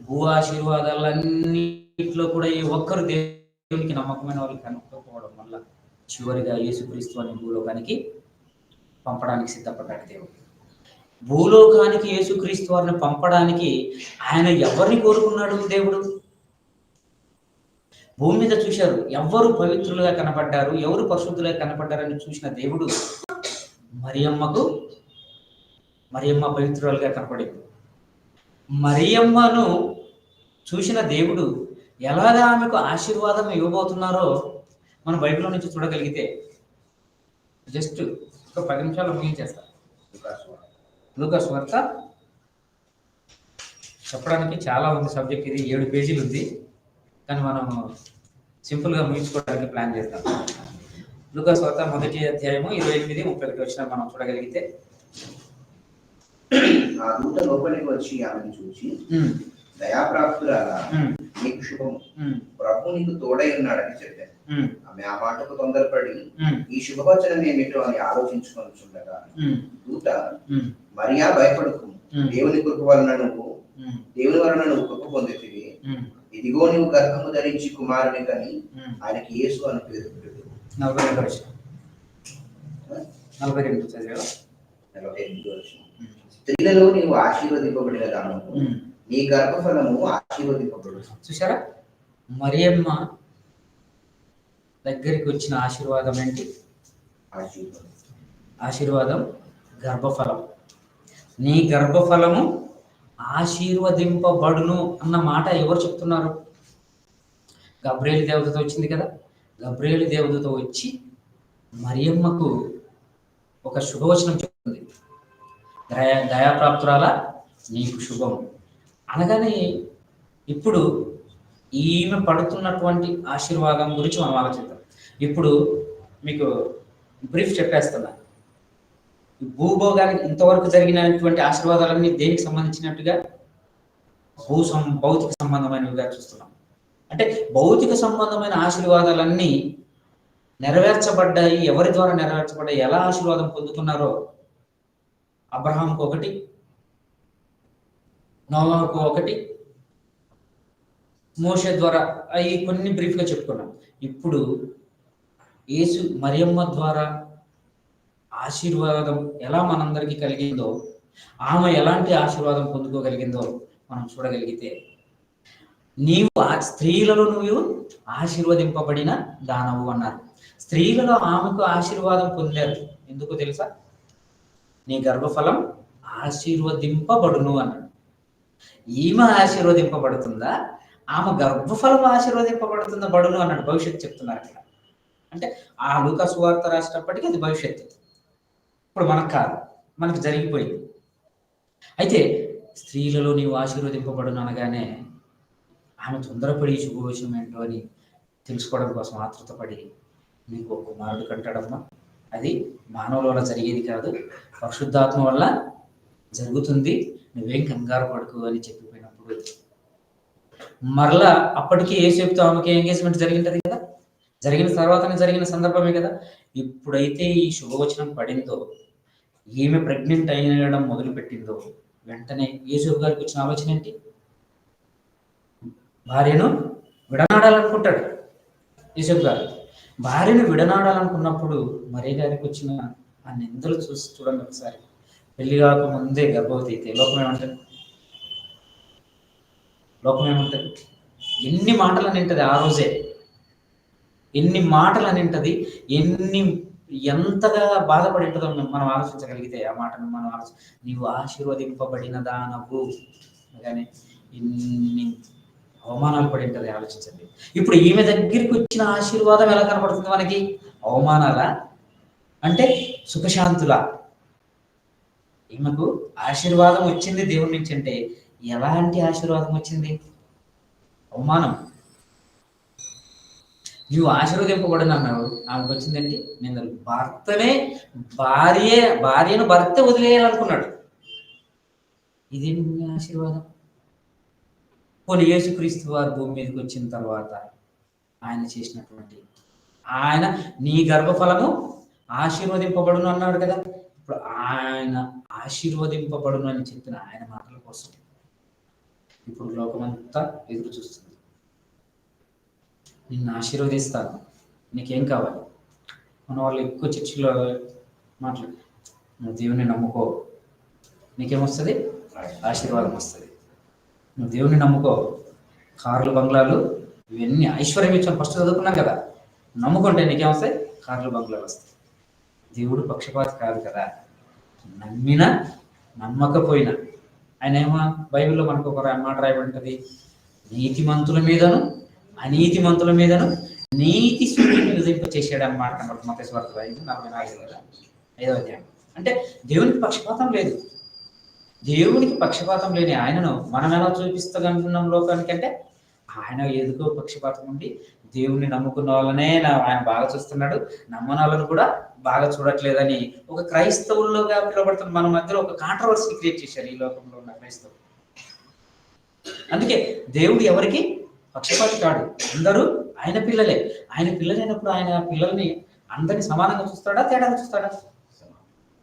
భూ ఆశీర్వాదాలన్నింటిలో కూడా ఏ ఒక్కరు దేవునికి నమ్మకమైన వాళ్ళు కనుక్కోకపోవడం వల్ల చివరిగా యేసుక్రీస్తు అనే భూలోకానికి పంపడానికి సిద్ధపడ్డాడు దేవుడు. భూలోకానికి యేసుక్రీస్తు వారిని పంపడానికి ఆయన ఎవరిని కోరుకున్నాడు? దేవుడు భూమి మీద చూశారు, ఎవరు పవిత్రులుగా కనపడ్డారు, ఎవరు పరిశుద్ధులుగా కనపడ్డారని చూసిన దేవుడు మరియమ్మ పవిత్రులుగా కనపడింది. మరియమ్మను చూసిన దేవుడు ఎలాగా ఆమెకు ఆశీర్వాదం ఇవ్వబోతున్నారో మనం బైబిల్లో నుంచి చూడగలిగితే జస్ట్ ఒక 10 నిమిషాలు ముగించేస్తారు. లూకాసు వార్త చెప్పడానికి చాలా ఉంది సబ్జెక్ట్. ఇది 7 పేజీలు ఉంది, కానీ మనం సింపుల్గా ముగించుకోవడానికి ప్లాన్ చేద్దాం. లూకాసు వార్త 1వ అధ్యాయము 28-30 వచ్చిన మనం చూడగలిగితే, ఆ దూత లోపలికి వచ్చి ఆమెను చూసి, దయాప్రాప్తురాలా, నీకు శుభము, ప్రభు నీకు తోడై ఉన్నాడని చెప్పాను. ఆమె ఆ మాటకు తొందరపడి ఈ శుభవచనం ఏమిటో అని ఆలోచించుకొనుచుండగా దూత, మరియా భయపడకు, దేవుని కృప వలన నువ్వు కృప పొందితివి. ఇదిగో నువ్వు గర్భము ధరించి కుమారుని కని ఆయనకి యేసు అని పేరు పెట్టు. 42 స్త్రీలలో నీవు ఆశీర్వదింపబడిన దానము, నీ గర్భఫలము ఆశీర్వదింపబడు. చూసారా, మరియమ్మ దగ్గరికి వచ్చిన ఆశీర్వాదం ఏంటి? ఆశీర్వాదం గర్భఫలం. నీ గర్భఫలము ఆశీర్వదింపబడును అన్న మాట ఎవరు చెప్తున్నారు? గబ్రియేలు దేవదూత వచ్చింది కదా. గబ్రియేలు దేవదూత వచ్చి మరియమ్మకు ఒక శుభవచనం చెప్తుంది. దయాప్రాప్తురాల నీకు శుభం అనగానే ఇప్పుడు ఈమె పడుతున్నటువంటి ఆశీర్వాదం గురించి మనం ఆలోచిద్దాం. ఇప్పుడు మీకు బ్రీఫ్ చెప్పేస్తున్నా. భూభోగానికి ఇంతవరకు జరిగినటువంటి ఆశీర్వాదాలన్నీ దేనికి సంబంధించినట్టుగా? భౌతిక సంబంధమైనవిగా చూస్తున్నాం. అంటే భౌతిక సంబంధమైన ఆశీర్వాదాలన్నీ నెరవేర్చబడ్డాయి. ఎవరి ద్వారా నెరవేర్చబడ్డాయి? ఎలా ఆశీర్వాదం పొందుతున్నారో? అబ్రహాంకు ఒకటి, నోవాహుకు ఒకటి, మోషే ద్వారా అవి కొన్ని బ్రీఫ్గా చెప్పుకున్నాం. ఇప్పుడు యేసు మరియమ్మ ద్వారా ఆశీర్వాదం ఎలా మనందరికీ కలిగిందో, ఆమె ఎలాంటి ఆశీర్వాదం పొందుకోగలిగిందో మనం చూడగలిగితే, స్త్రీలలో నువ్వు ఆశీర్వదింపబడిన దానవు అన్నారు. స్త్రీలలో ఆమెకు ఆశీర్వాదం పొందారు. ఎందుకో తెలుసా? నీ గర్భఫలం ఆశీర్వదింపబడును అన్నాడు. ఈమె ఆశీర్వదింపబడుతుందా, ఆమె గర్భఫలం ఆశీర్వదింపబడుతుందా? బడును అన్నాడు. భవిష్యత్తు చెప్తున్నారు అక్కడ. అంటే ఆ లూకాసు వార్త రాసినప్పటికీ అది భవిష్యత్తు. ఇప్పుడు మనకు కాదు, మనకు జరిగిపోయింది. అయితే స్త్రీలలో నీవు ఆశీర్వదింపబడును అనగానే ఆమె తొందరపడి శుభవచనం ఏంటో అని తెలుసుకోవడం కోసం ఆతృతపడి, నీకు ఒక కుమారుడు కంటాడమ్మా, అది మానవుల వల్ల జరిగేది కాదు, పరిశుద్ధాత్మ వల్ల జరుగుతుంది, నువ్వేం కంగారు పడుకు అని చెప్పిపోయినప్పుడు మరలా అప్పటికి యేసేపుతో ఆమెకి ఎంగేజ్మెంట్ జరిగింటది కదా. జరిగిన తర్వాతనే జరిగిన సందర్భమే కదా. ఇప్పుడైతే ఈ శుభవచనం పడిందో, ఈమె ప్రెగ్నెంట్ అయ్యడం మొదలు పెట్టిందో, వెంటనే యేసేపు గారికి వచ్చిన ఆలోచన ఏంటి? భార్యను విడనాడాలనుకుంటాడు యేసేపు గారు. భార్యను విడనాడాలనుకున్నప్పుడు మరియ గారికి వచ్చిన ఆ నిందలు చూసి చూడండి ఒకసారి. పెళ్లి కాక ముందే గర్భవతి అయితే లోకం ఏమంటది? ఎన్ని మాటలు అనింటది ఆ రోజే, ఎన్ని మాటలు అనింటది, ఎంతగా బాధపడి ఉంటుందో మనం ఆలోచించగలిగితే ఆ మాటను మనం నీవు ఆశీర్వదింపబడిన దానవు కానీ ఎన్ని అవమానాలు పడి ఉంటుంది ఆలోచించండి. ఇప్పుడు ఈమె దగ్గరికి వచ్చిన ఆశీర్వాదం ఎలా కనపడుతుంది మనకి? అవమానాలా అంటే సుఖశాంతులా? ఈమెకు ఆశీర్వాదం వచ్చింది దేవుడి నుంచి అంటే ఎలాంటి ఆశీర్వాదం వచ్చింది? అవమానం. నువ్వు ఆశీర్వదింపబడిన అన్నావు, ఆమెకు వచ్చిందండి నిందలు. భార్యను భర్త వదిలేయాలనుకున్నాడు. ఇదేంటి నీ ఆశీర్వాదం? పోనీ యేసుక్రీస్తు వారు భూమి మీదకి వచ్చిన తర్వాత ఆయన చేసినటువంటి, ఆయన నీ గర్భఫలము ఆశీర్వదింపబడును అన్నాడు కదా. ఇప్పుడు ఆయన ఆశీర్వదింపబడును అని చెప్పిన ఆయన మాటల కోసం ఇప్పుడు లోకమంతా ఎదురు చూస్తుంది. నిన్ను ఆశీర్వదిస్తాను, నీకేం కావాలి? మన వాళ్ళు ఎక్కువ చర్చిలో మాట్లాడు, నువ్వు దేవుని నమ్ముకో, నీకేమొస్తుంది? ఆశీర్వాదం వస్తుంది. నువ్వు దేవుని నమ్ముకో, కార్లు బంగ్లాలు ఇవన్నీ ఐశ్వర్యం ఇచ్చాను ఫస్ట్ చదువుకున్నాం కదా. నమ్ముకుంటే నీకేమొస్తాయి? కార్లు బంగ్లాలు వస్తాయి. దేవుడు పక్షపాతి కాదు కదా. నమ్మినా నమ్మకపోయినా ఆయన ఏమో బైబిల్లో మనకు ఒక మాట రాయబడి ఉంటుంది, నీతిమంతుల మీదను అనీతిమంతుల మీదను నీతి సూర్యుని ఉదయింపచేసాడు అన్నమాట. కనబడుతుంది మత్తయి సువార్త 5:44 అధ్యాయం. అంటే దేవునికి పక్షపాతం లేదు. దేవునికి పక్షపాతం లేని ఆయనను మనం ఎలా చూపిస్తగలుగుతున్నాం లోకానికి అంటే, ఆయన ఎందుకో పక్షపాతం ఉండి దేవుణ్ణి నమ్ముకున్న వాళ్ళనే ఆయన బాగా చూస్తున్నాడు, నమ్మని వాళ్ళని కూడా బాగా చూడట్లేదని ఒక క్రైస్తవుల్లోగా పిలువబడుతున్న మన మధ్యలో ఒక కాంట్రవర్సీ క్రియేట్ చేశారు ఈ లోకంలో ఉన్న క్రైస్తవులు. అందుకే దేవుడు ఎవరికి పక్షపాతి కాడు, అందరూ ఆయన పిల్లలే. ఆయన పిల్లలైనప్పుడు ఆయన పిల్లల్ని అందరినీ సమానంగా చూస్తాడా, తేడాగా చూస్తాడా?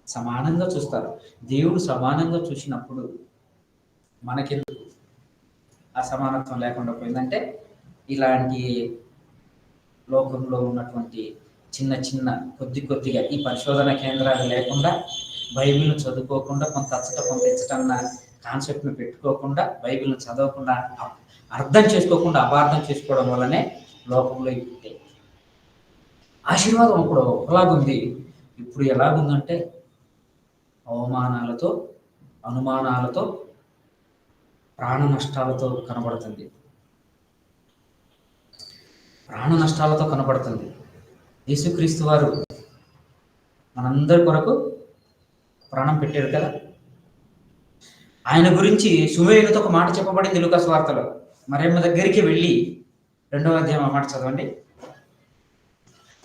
సమానంగా చూస్తారు. దేవుడు సమానంగా చూసినప్పుడు మనకెందుకు అసమానత్వం లేకుండా పోయిందంటే, ఇలాంటి లోకంలో ఉన్నటువంటి చిన్న చిన్న కొద్దిగా ఈ పరిశోధన కేంద్రాలు లేకుండా, బైబిల్ను చదువుకోకుండా, కొంత అచ్చట కొంత ఇచ్చటన్న కాన్సెప్ట్ను పెట్టుకోకుండా, బైబిల్ను చదవకుండా, అర్థం చేసుకోకుండా అపార్థం చేసుకోవడం వల్లనే లోకంలో ఇప్పుడు ఆశీర్వాదం అప్పుడు ఒకలాగుంది, ఇప్పుడు ఎలాగుందంటే అవమానాలతో, అనుమానాలతో, ప్రాణ నష్టాలతో కనబడుతుంది. ప్రాణ నష్టాలతో కనబడుతుంది. యేసుక్రీస్తు వారు మనందరి కొరకు ప్రాణం పెట్టారు కదా. ఆయన గురించి సుమేయునితో ఒక మాట చెప్పబడింది లూకా సువార్తలో. మరియమ్మ దగ్గరికి వెళ్ళి 2వ అధ్యాయం ఆ మాట చదవండి.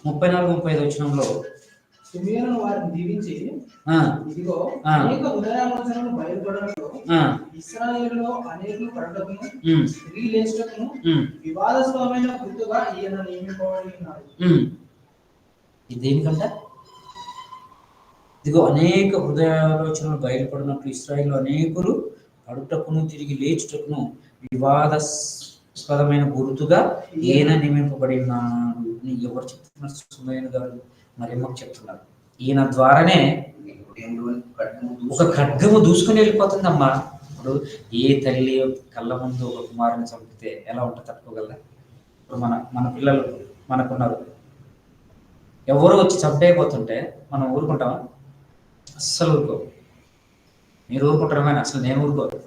34-35 వచనంలో సుమేయును వారిని దీవించి, ఇదిగో అనేక ఉదయాలోచనలు బయలుపడడంలో ఇశ్రాయేలులో అనేకులు పడటకును తిరిగి లేచుటకును వివాదాస్పదమైన గుర్తుగా ఈయన నియమింపబడి ఉన్నాడు. ఇదేమిటంట? ఇదిగో అనేక హృదయాలోచనలు బయలుపడినట్లు ఇశ్రాయేలులో అనేకులు పడుటకును తిరిగి లేచుటకును వివాదాస్పదమైన గుర్తుగా ఈయన నియమింపబడి ఉన్నాడు. ఎవరు చెప్తున్నారు? సుమేయుని గారు మరియమ్మకు చెప్తున్నారు. ఈయన ద్వారానే ఒక ఖడ్గము దూసుకుని వెళ్ళిపోతుందమ్మా. ఇప్పుడు ఏ తల్లి కళ్ళ ముందు ఒక కుమారుని చంపితే ఎలా ఉంటుంది? తట్టుకోగలరా? ఇప్పుడు మన పిల్లలు మనకున్నారు, ఎవరు వచ్చి చంపేయబోతుంటే మనం ఊరుకుంటామా? అస్సలు ఊరుకో. మీరు ఊరుకుంటారా? కానీ అసలు నేను ఊరుకోరు.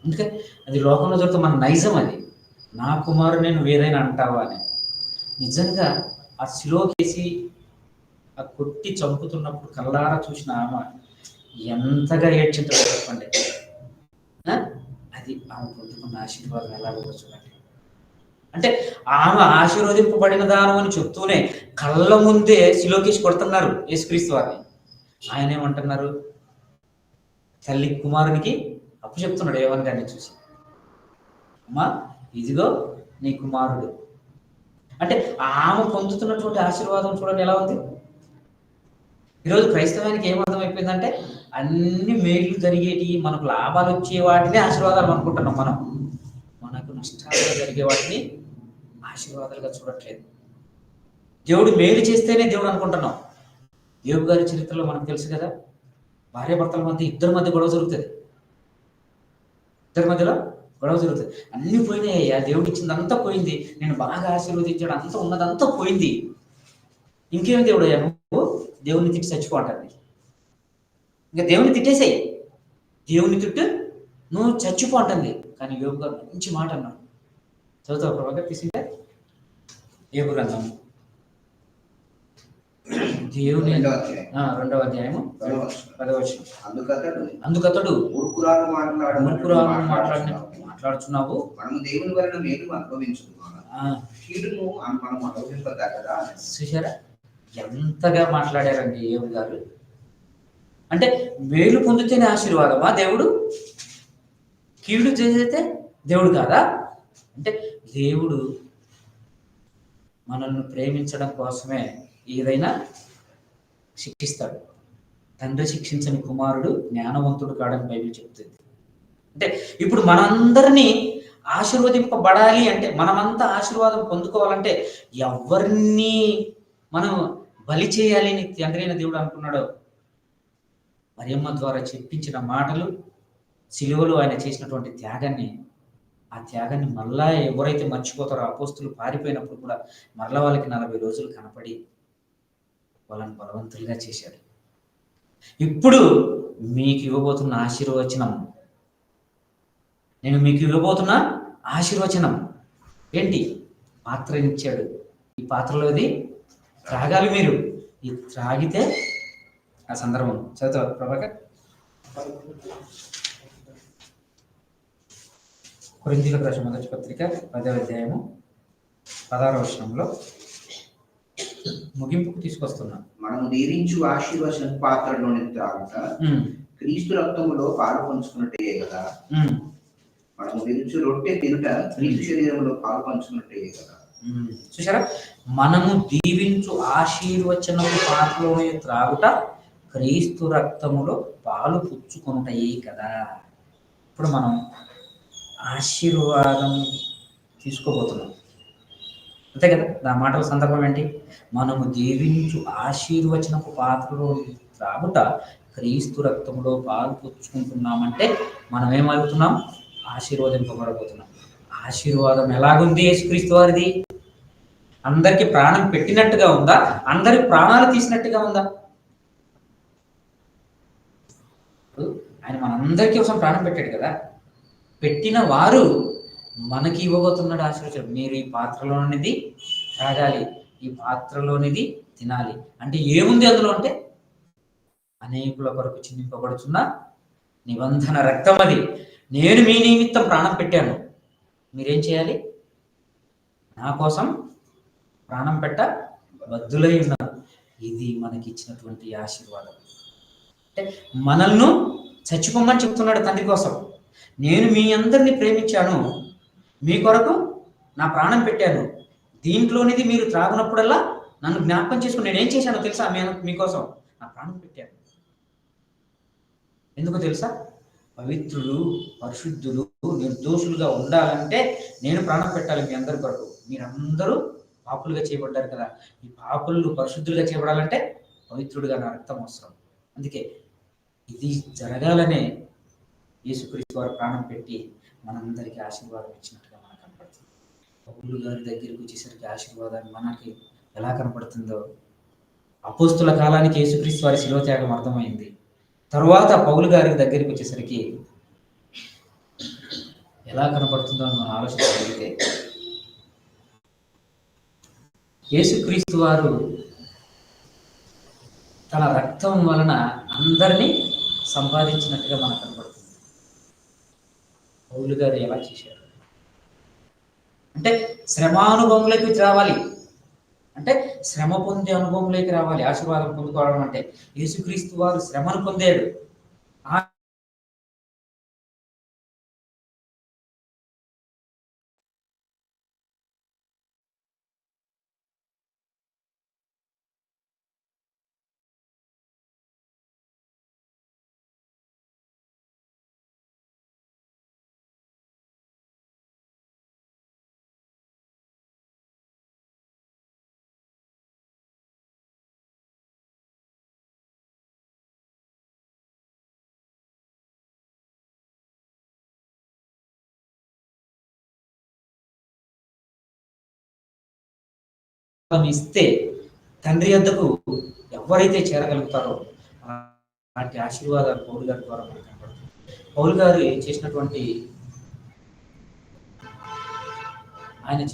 అందుకే అది లోకంలో జరుగుతుంది, మన నైజం అది. నా కుమారుని నువ్వు ఏదైనా అంటావా అని. నిజంగా ఆ శిలోకేసి ఆ కొట్టి చంపుతున్నప్పుడు కళ్ళారా చూసిన ఆమె ఎంతగా ఏడ్చింటారో చెప్పండి. అది ఆమె పొందుకున్న ఆశీర్వాదం ఎలాగో చూడండి. అంటే ఆమె ఆశీర్వదింపబడిన దానం అని చెప్తూనే కళ్ళ ముందే శిలోకేసి కొడుతున్నారు యేసుక్రీస్తు వారిని. ఆయన ఏమంటున్నారు? తల్లి కుమారునికి అప్పు చెప్తున్నాడు ఏమని దాన్ని చూసి, అమ్మా ఇదిగో నీ కుమారుడు. అంటే ఆమె పొందుతున్నటువంటి ఆశీర్వాదం చూడండి ఎలా ఉంది. ఈరోజు క్రైస్తవానికి ఏమర్థం అయిపోయిందంటే, అన్ని మేలు జరిగేటి, మనకు లాభాలు వచ్చే వాటిని ఆశీర్వాదాలు అనుకుంటున్నాం. మనకు నష్టాలుగా జరిగే వాటిని ఆశీర్వాదాలుగా చూడట్లేదు. దేవుడు మేలు చేస్తేనే దేవుడు అనుకుంటున్నాం. యోబు గారి చరిత్రలో మనకు తెలుసు కదా, భార్యాభర్తల మధ్య ఇద్దరి మధ్య గొడవ జరుగుతుంది. ఇద్దరి మధ్యలో గొడవ జరుగుతుంది. అన్ని పోయినాయి, ఆ దేవుడు ఇచ్చిందంతా పోయింది, నేను బాగా ఆశీర్వదించాడు, అంతా ఉన్నదంతా పోయింది. ఇంకేం దేవుడు అయ్యా నువ్వు? దేవుని తిట్టి చచ్చిపోంటుంది. ఇంకా దేవుని తిట్టేసాయి, దేవుని తిట్టు నువ్వు చచ్చిపోంటుంది. కానీ యోబు గారు మంచి మాట అన్నాడు. చదువుతావు ప్రభాకర్ తీసుకుంటే? యోబు గ్రంథం దేవుని 2వ అధ్యాయము 10వ వచనం. అందుకతడు మూర్ఖురాలు మాట్లాడిన మాట్లాడుచున్నావు, మనము దేవుని వలన మేలు అనుభవించుకున్నాము, కీడును మనం అనుభవింపదగదా. చూసారా ఎంతగా మాట్లాడారండి ఏం గారు. అంటే మేలు పొందితేనే ఆశీర్వాదమా దేవుడు? కీడు చేస్తే దేవుడు కాదా? అంటే దేవుడు మనల్ని ప్రేమించడం కోసమే ఏదైనా శిక్షిస్తాడు. తండ్రి శిక్షించని కుమారుడు జ్ఞానవంతుడు కాడని బైబిల్ చెప్తుంది. అంటే ఇప్పుడు మనందరినీ ఆశీర్వదింపబడాలి అంటే, మనమంతా ఆశీర్వాదం పొందుకోవాలంటే ఎవరిని మనం బలి చేయాలి అని తండ్రి అయిన దేవుడు అనుకున్నాడో, మరియమ్మ ద్వారా చెప్పించిన మాటలు, సిలువలో ఆయన చేసినటువంటి త్యాగాన్ని, ఆ త్యాగాన్ని మళ్ళా ఎవరైతే మర్చిపోతారో, అపోస్తులు పారిపోయినప్పుడు కూడా మరలా వాళ్ళకి 40 రోజులు కనపడి వాళ్ళని బలవంతులుగా చేశాడు. ఇప్పుడు మీకు ఇవ్వబోతున్న ఆశీర్వచనం, నేను మీకు ఇవ్వబోతున్న ఆశీర్వచనం ఏంటి? పాత్ర ఇచ్చాడు. ఈ పాత్రలోది త్రాగాలి మీరు. ఇది త్రాగితే ఆ సందర్భం చదువుతారు ప్రభాకర్. కొరింథీయులకు రాసిన మొదటి పత్రిక 10వ అధ్యాయము 16వ వచనంలో ముగింపుకు తీసుకొస్తున్నాం. మనము దీవించు ఆశీర్వచన పాత్రలోని త్రాగుట క్రీస్తు రక్తములో పాలు పంచుకున్నట్టే కదా. మనము దీవించు రొట్టె తినుట క్రీస్తు శరీరంలో పాలు పంచుకున్నట్టే కదా. చూసారా, మనము దీవించు ఆశీర్వచనము పాత్రలోని త్రాగుట క్రీస్తు రక్తములో పాలు పుచ్చుకొనుటయే కదా. ఇప్పుడు మనం ఆశీర్వాదం తీసుకోబోతున్నాం, అంతే కదా. నా మాటల సందర్భం ఏంటి? మనము దీవించు ఆశీర్వచనపు పాత్రలో త్రాగుట క్రీస్తు రక్తంలో పాలు పుచ్చుకుంటున్నామంటే మనం ఏమవుతున్నాం? ఆశీర్వదింపబడబోతున్నాం. ఆశీర్వాదం ఎలాగుంది యేసుక్రీస్తు వారిది? అందరికి ప్రాణం పెట్టినట్టుగా ఉందా? అందరి ప్రాణాలు తీసినట్టుగా ఉందా? ఆయన మనందరికీ కోసం ప్రాణం పెట్టాడు కదా. పెట్టిన వారు మనకి ఇవ్వబోతున్నాడు ఆశీర్వచనం. మీరు ఈ పాత్రలోనిది తాగాలి, ఈ పాత్రలోనిది తినాలి. అంటే ఏముంది అందులో అంటే, అనేకుల కొరకు చిందింపబడుతున్న నిబంధన రక్తం అది. నేను మీ నిమిత్తం ప్రాణం పెట్టాను, మీరేం చేయాలి? నా కోసం ప్రాణం పెట్ట బద్దులై ఉన్నారు. ఇది మనకి ఇచ్చినటువంటి ఆశీర్వాదం. అంటే మనల్ని చచ్చిపోమని చెప్తున్నాడు తండ్రి కోసం. నేను మీ అందరినీ ప్రేమించాను, మీ కొరకు నా ప్రాణం పెట్టాను. దీంట్లోనిది మీరు త్రాగునప్పుడల్లా నన్ను జ్ఞాపకం చేసుకుని నేనేం చేశానో తెలుసా? మీకోసం నా ప్రాణం పెట్టాను. ఎందుకో తెలుసా? పవిత్రులు, పరిశుద్ధులు, నిర్దోషులుగా ఉండాలంటే నేను ప్రాణం పెట్టాలి మీ అందరి కొరకు. మీరందరూ పాపులుగా చేయబడ్డారు కదా. ఈ పాపులు పరిశుద్ధులుగా చేయబడాలంటే పవిత్రుడిగా నా రక్తం అవసరం. అందుకే ఇది జరగాలనే యేసుక్రీస్తు వారు ప్రాణం పెట్టి మనందరికీ ఆశీర్వాదం ఇచ్చినట్టుగా మనకు కనపడుతుంది. పౌలు గారి దగ్గరికి వచ్చేసరికి ఆశీర్వాదాన్ని మనకి ఎలా కనపడుతుందో, అపోస్తుల కాలానికి యేసుక్రీస్తు వారి శిలువ త్యాగం అర్థమైంది. తరువాత పౌలు గారి దగ్గరికి వచ్చేసరికి ఎలా కనపడుతుందో అని మనం ఆలోచించగలిగితే, యేసుక్రీస్తు వారు తన రక్తం వలన అందరినీ సంపాదించినట్టుగా మనకు కనపడుతుంది. పౌలు గారు ఎలా చేశారు అంటే, శ్రమానుభవంలోకి రావాలి. అంటే శ్రమ పొందే అనుభవంలోకి రావాలి. ఆశీర్వాదం పొందుకోవడం అంటే యేసుక్రీస్తు వారు శ్రమను పొందాడు. ఇస్తే తండ్రి వద్దకు ఎవరైతే చేరగలుగుతారో అలాంటి ఆశీర్వాదాలు పౌలు గారి ద్వారా మనకు కనపడుతుంది. పౌలు గారు ఆయన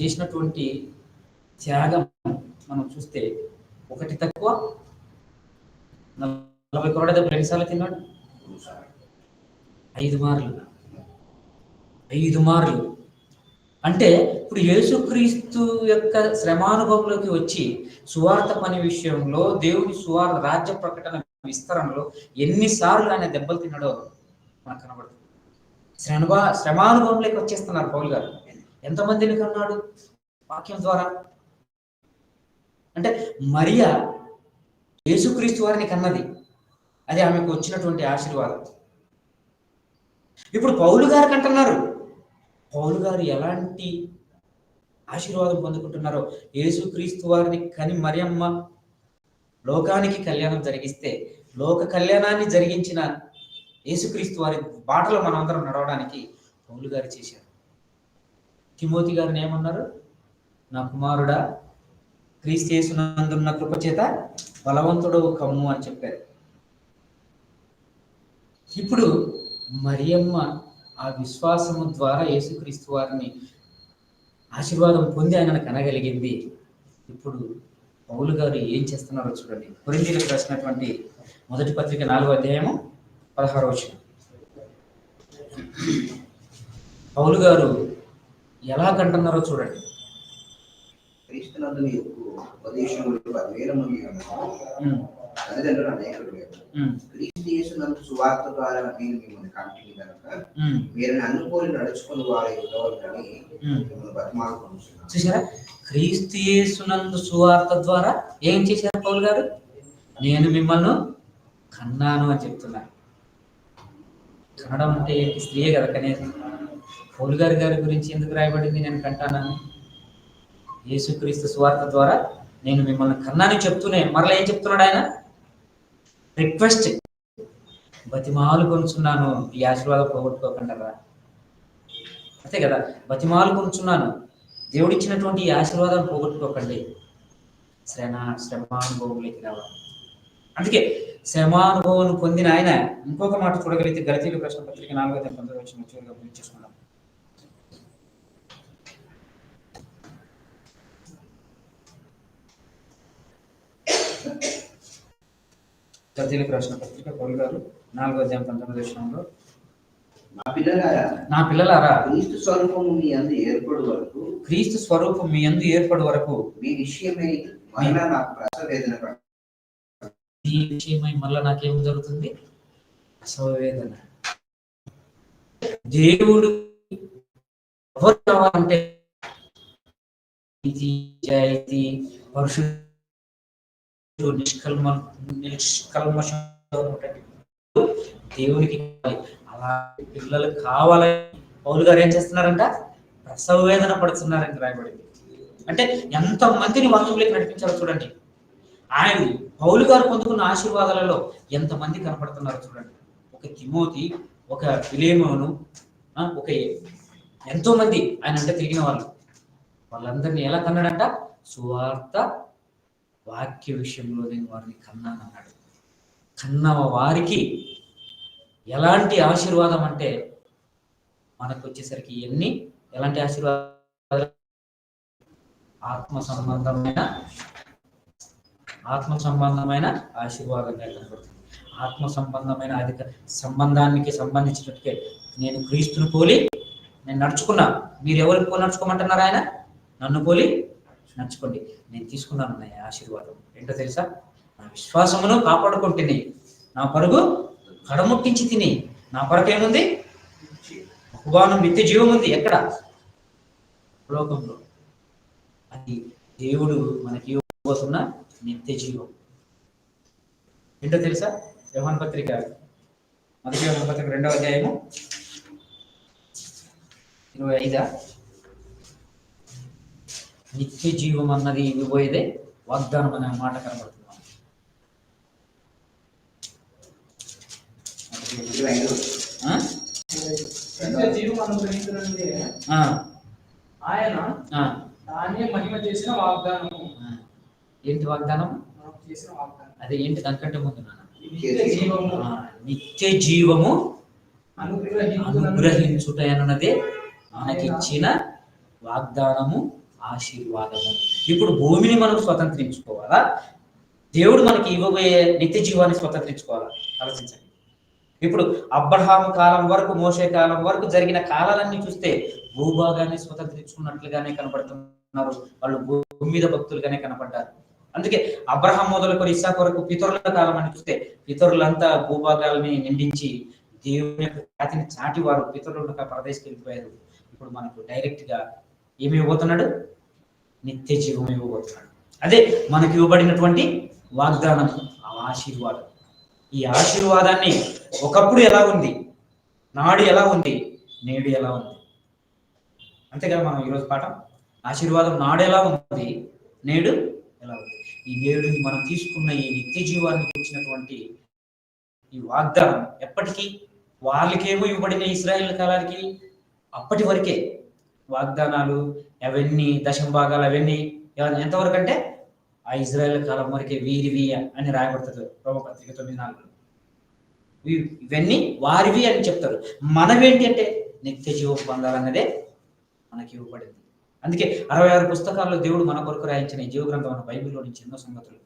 చేసినటువంటి త్యాగం మనం చూస్తే, ఒకటి తక్కువ 40 కోట్ల డబ్బులు ఎన్నిసార్లు తిన్నాడు? 5 మార్లు. 5 మార్లు. అంటే ఇప్పుడు యేసుక్రీస్తు యొక్క శ్రమానుభవంలోకి వచ్చి సువార్త పని విషయంలో దేవుని సువార్త రాజ్య ప్రకటన విస్తరణలో ఎన్నిసార్లు ఆయన దెబ్బలు తిన్నాడో మనకు కనబడుతుంది. శ్రమానుభవంలోకి వచ్చేస్తున్నారు పౌలు గారు. ఎంతమందిని కన్నాడు వాక్యం ద్వారా? అంటే మరియా యేసుక్రీస్తు వారిని కన్నది, అది ఆమెకు వచ్చినటువంటి ఆశీర్వాదం. ఇప్పుడు పౌలు గారికి అంటున్నారు, పౌలు గారు ఎలాంటి ఆశీర్వాదం పొందుకుంటున్నారో. యేసుక్రీస్తు వారిని కని మరియమ్మ లోకానికి కళ్యాణం జరిగిస్తే, లోక కళ్యాణాన్ని జరిగించిన యేసుక్రీస్తు వారి బాటలో మనమందరం నడవడానికి పౌలు గారు చేశారు. తిమోతి గారిని ఏమన్నారు? నా కుమారుడా, క్రీస్తు యేసునందున్న కృప చేత బలవంతుడు కమ్ము అని చెప్పారు. ఇప్పుడు మరియమ్మ ఆ విశ్వాసము ద్వారా యేసుక్రీస్తు వారిని ఆశీర్వాదం పొంది ఆయనను కనగలిగింది. ఇప్పుడు పౌలు గారు ఏం చేస్తున్నారో చూడండి. కొరింథీయులకు రాసినటువంటి మొదటి పత్రిక 4వ అధ్యాయము 16వ వచనం. పౌలు గారు ఎలా కంటున్నారో చూడండి. క్రీస్తునందు నీకు ఉపదేశములు 10,000 మంది ఉన్నారు, తల్లిదండ్రులు అనేకులు లేరు. క్రీస్తు యేసునందు సువార్త ద్వారా నేను మిమ్మల్ని కంటిని కనుక మీరు నన్ను పోలి నడుచుకుని వారి ఉండవాలని మిమ్మల్ని బతిమాలుకుంటున్నాను. చూసారా? క్రీస్తు యేసునందు సువార్త ద్వారా ఏం చేశారు పౌలు గారు? నేను మిమ్మల్ని కన్నాను అని చెప్తున్నారు. కనడం అంటే ఏంటి? స్త్రీయే కదా కనేది. పౌలు గారి గురించి ఎందుకు రాయబడింది నేను కంటానని? యేసుక్రీస్తు సువార్త ద్వారా నేను మిమ్మల్ని కన్నాని చెప్తూనే మరలా ఏం చెప్తున్నాడు ఆయన? రిక్వెస్ట్, బతిమాలు కొనుచున్నాను, ఈ ఆశీర్వాదం పోగొట్టుకోకుండా. అంతే కదా, బతిమాలు కొనుచున్నాను, దేవుడిచ్చినటువంటి ఈ ఆశీర్వాదాన్ని పోగొట్టుకోకండి, శ్రమానుభవంలోకి రావాలి. అందుకే శ్రమానుభవం పొందిన ఆయన ఇంకొక మాట చూడగలిగితే గలతీయులకు రాసిన పత్రిక 4వ అధ్యాయం 19వ వచనం చివరిగా పూర్తి చేసుకున్నాం. గలతీయులకు రాసిన పత్రిక పౌలు గారు 4వ అధ్యాయం 19వ వచనంలో, నా పిల్లలారా క్రీస్తు స్వరూపము మీ యందు ఏర్పడు వరకు మీ విషయమై మరలా నాకు ప్రసవ వేదన పడుతుంది. ఈ విషయమై మరలా నాకేం జరుగుతుంది? ప్రసవ వేదన. దేవుడు ఎవరు కావాలంటే నిజాయితీ, పరిశుద్ధుడు, నిష్కల్మషం దేవునికి అలా పిల్లలు కావాలని పౌలు గారు ఏం చేస్తున్నారంట? ప్రసవ వేదన పడుతున్నారని రాయబడింది. అంటే ఎంత మందిని వాక్యంలోకి నడిపించారో చూడండి. ఆయన పౌలు గారు పొందుకున్న ఆశీర్వాదాలలో ఎంతమంది కనపడుతున్నారో చూడండి. ఒక తిమోతి, ఒక ఫిలేమోను, ఒక ఎంతో మంది ఆయన అంటే తిరిగిన వాళ్ళందరినీ ఎలా కన్నాడంట? సువార్త వాక్య విషయంలో నేను వారిని కన్నాను అన్నాడు. కన్న వారికి ఎలాంటి ఆశీర్వాదం అంటే మనకు వచ్చేసరికి ఎలాంటి ఆశీర్వాదాలు? ఆత్మ సంబంధమైన ఆశీర్వాదంగా కనబడుతుంది. ఆత్మ సంబంధమైన అధిక సంబంధానికి సంబంధించినట్టుగా నేను క్రీస్తుని పోలి నేను నడుచుకున్నా. మీరు ఎవరికి పోలి నడుచుకోమంటున్నారు? ఆయన నన్ను పోలి నడుచుకోండి. నేను తీసుకున్నాను అన్నయ్య ఆశీర్వాదం. ఏంటో తెలుసా? నా విశ్వాసమును కాపాడుకుంటుని, నా పరుగు కడముట్టించి తిని, నా కొరకు ఏముంది? బహుమానం, నిత్య జీవం ఉంది. ఎక్కడ? లోకంలో. అది దేవుడు మనకి ఇవ్వబోతున్న నిత్య జీవం. ఏంటో తెలుసా? యోహాను పత్రిక, మొదటి యోహాను పత్రిక 2వ అధ్యాయము 25. నిత్య జీవం అన్నది ఇవ్వబోయేదే వాగ్దానం అనే మాట కనబడుతుంది. ఆయన తానే మహిమ చేసిన వాగ్దానము. ఏంటి వాగ్దానం? చేసిన వాగ్దానం అదే ఏంటి? దానికంటే ముందు నిత్య జీవము అనుగ్రహించుట అన్నదే మనకిచ్చిన వాగ్దానము, ఆశీర్వాదము. ఇప్పుడు భూమిని మనం స్వతంత్రించుకోవాలా? దేవుడు మనకి ఇవ్వబోయే నిత్య జీవాన్ని స్వతంత్రించుకోవాలా? ఆలోచించండి. ఇప్పుడు అబ్రహాం కాలం వరకు, మోషే కాలం వరకు జరిగిన కాలాలన్నీ చూస్తే భూభాగాన్ని స్వతంత్రించుకున్నట్లుగానే కనపడుతున్నారు. వాళ్ళు భూమి మీద భక్తులుగానే కనపడ్డారు. అందుకే అబ్రహాం మొదలుకొని ఇస్సాకు వరకు పితరుల కాలం అని చూస్తే పితరులంతా భూభాగాల్ని నిండించి దేవుని యొక్క ఖ్యాతిని చాటి వారు పితరుల ప్రదేశకి వెళ్ళిపోయారు. ఇప్పుడు మనకు డైరెక్ట్ గా ఏమి ఇవ్వబోతున్నాడు? నిత్య జీవం ఇవ్వబోతున్నాడు. అదే మనకు ఇవ్వబడినటువంటి వాగ్దానం, ఆ ఆశీర్వాదం. ఈ ఆశీర్వాదాన్ని ఒకప్పుడు ఎలా ఉంది, నాడు ఎలా ఉంది, నేడు ఎలా ఉంది. అంతేగా మనం ఈరోజు పాఠం, ఆశీర్వాదం నాడు ఎలా ఉంది, నేడు ఎలా ఉంది. ఈ నేడు మనం తీసుకున్న ఈ నిత్య జీవాన్ని వచ్చినటువంటి ఈ వాగ్దానం ఎప్పటికీ వాళ్ళకేమో ఇవ్వబడిన ఇశ్రాయేలు కాలానికి అప్పటి వరకే వాగ్దానాలు అవన్నీ, దశమ భాగాలు అవన్నీ ఎంతవరకు అంటే ఆ ఇజ్రాయేల్ కాలం వరకే వీరివి అని రాయబడుతుంది రోమపత్రిక 9:4. ఇవన్నీ వారివి అని చెప్తారు. మనవేంటి అంటే నిత్య జీవం పొందాలన్నదే మనకి ఇవ్వబడింది. అందుకే 66 పుస్తకాల్లో దేవుడు మన కొరకు రాయించిన ఈ జీవ గ్రంథం అన్న బైబిల్లో నుంచి ఎన్నో సంగతులు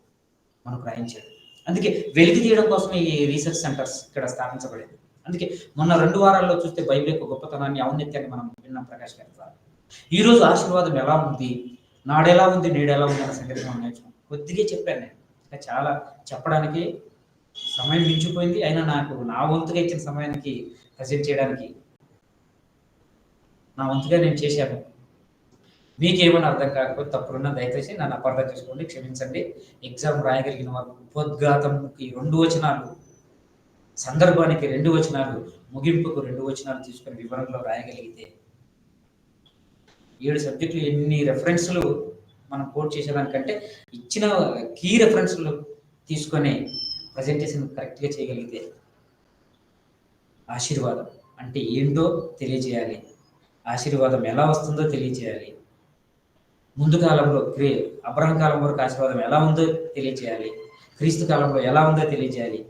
మనకు రాయించాడు. అందుకే వెలికి తీయడం కోసమే ఈ రీసెర్చ్ సెంటర్స్ ఇక్కడ స్థాపించబడింది. అందుకే మొన్న 2 వారాల్లో చూస్తే బైబిల్ యొక్క గొప్పతనాన్ని, ఔన్నత్యాన్ని మనం విన్నాం ప్రకాష్ గారి ద్వారా. ఈ రోజు ఆశీర్వాదం ఎలా ఉంది, నాడెలా ఉంది, నేడు ఎలా ఉంది అన్న సంగతి మనం నేర్చుకున్నాం. కొద్దిగా చెప్పాను నేను, ఇంకా చాలా చెప్పడానికి సమయం మించిపోయింది. అయినా నాకు నా వంతుగా ఇచ్చిన సమయానికి ప్రజెంట్ చేయడానికి నా వంతుగా నేను చేశాను. మీకేమైనా అర్థం కాకపోతే తప్పులున్నా దయచేసి నన్ను అపార్థం చేసుకోండి, క్షమించండి. ఎగ్జామ్ రాయగలిగిన వారు ఉపోద్ఘాతంకి 2 వచనాలు, సందర్భానికి 2 వచనాలు, ముగింపుకు 2 వచనాలు తీసుకొని వివరంలో రాయగలిగితే 7 సబ్జెక్టులు ఎన్ని రెఫరెన్స్లు మనం కోట్ చేసేదానికంటే ఇచ్చిన కీ రెఫరెన్స్లు తీసుకొని ప్రజెంటేషన్ కరెక్ట్గా చేయగలిగితే ఆశీర్వాదం అంటే ఏంటో తెలియజేయాలి, ఆశీర్వాదం ఎలా వస్తుందో తెలియజేయాలి, ముందు కాలంలో అబ్రహాం కాలం వరకు ఆశీర్వాదం ఎలా ఉందో తెలియజేయాలి, క్రీస్తు కాలంలో ఎలా ఉందో తెలియజేయాలి,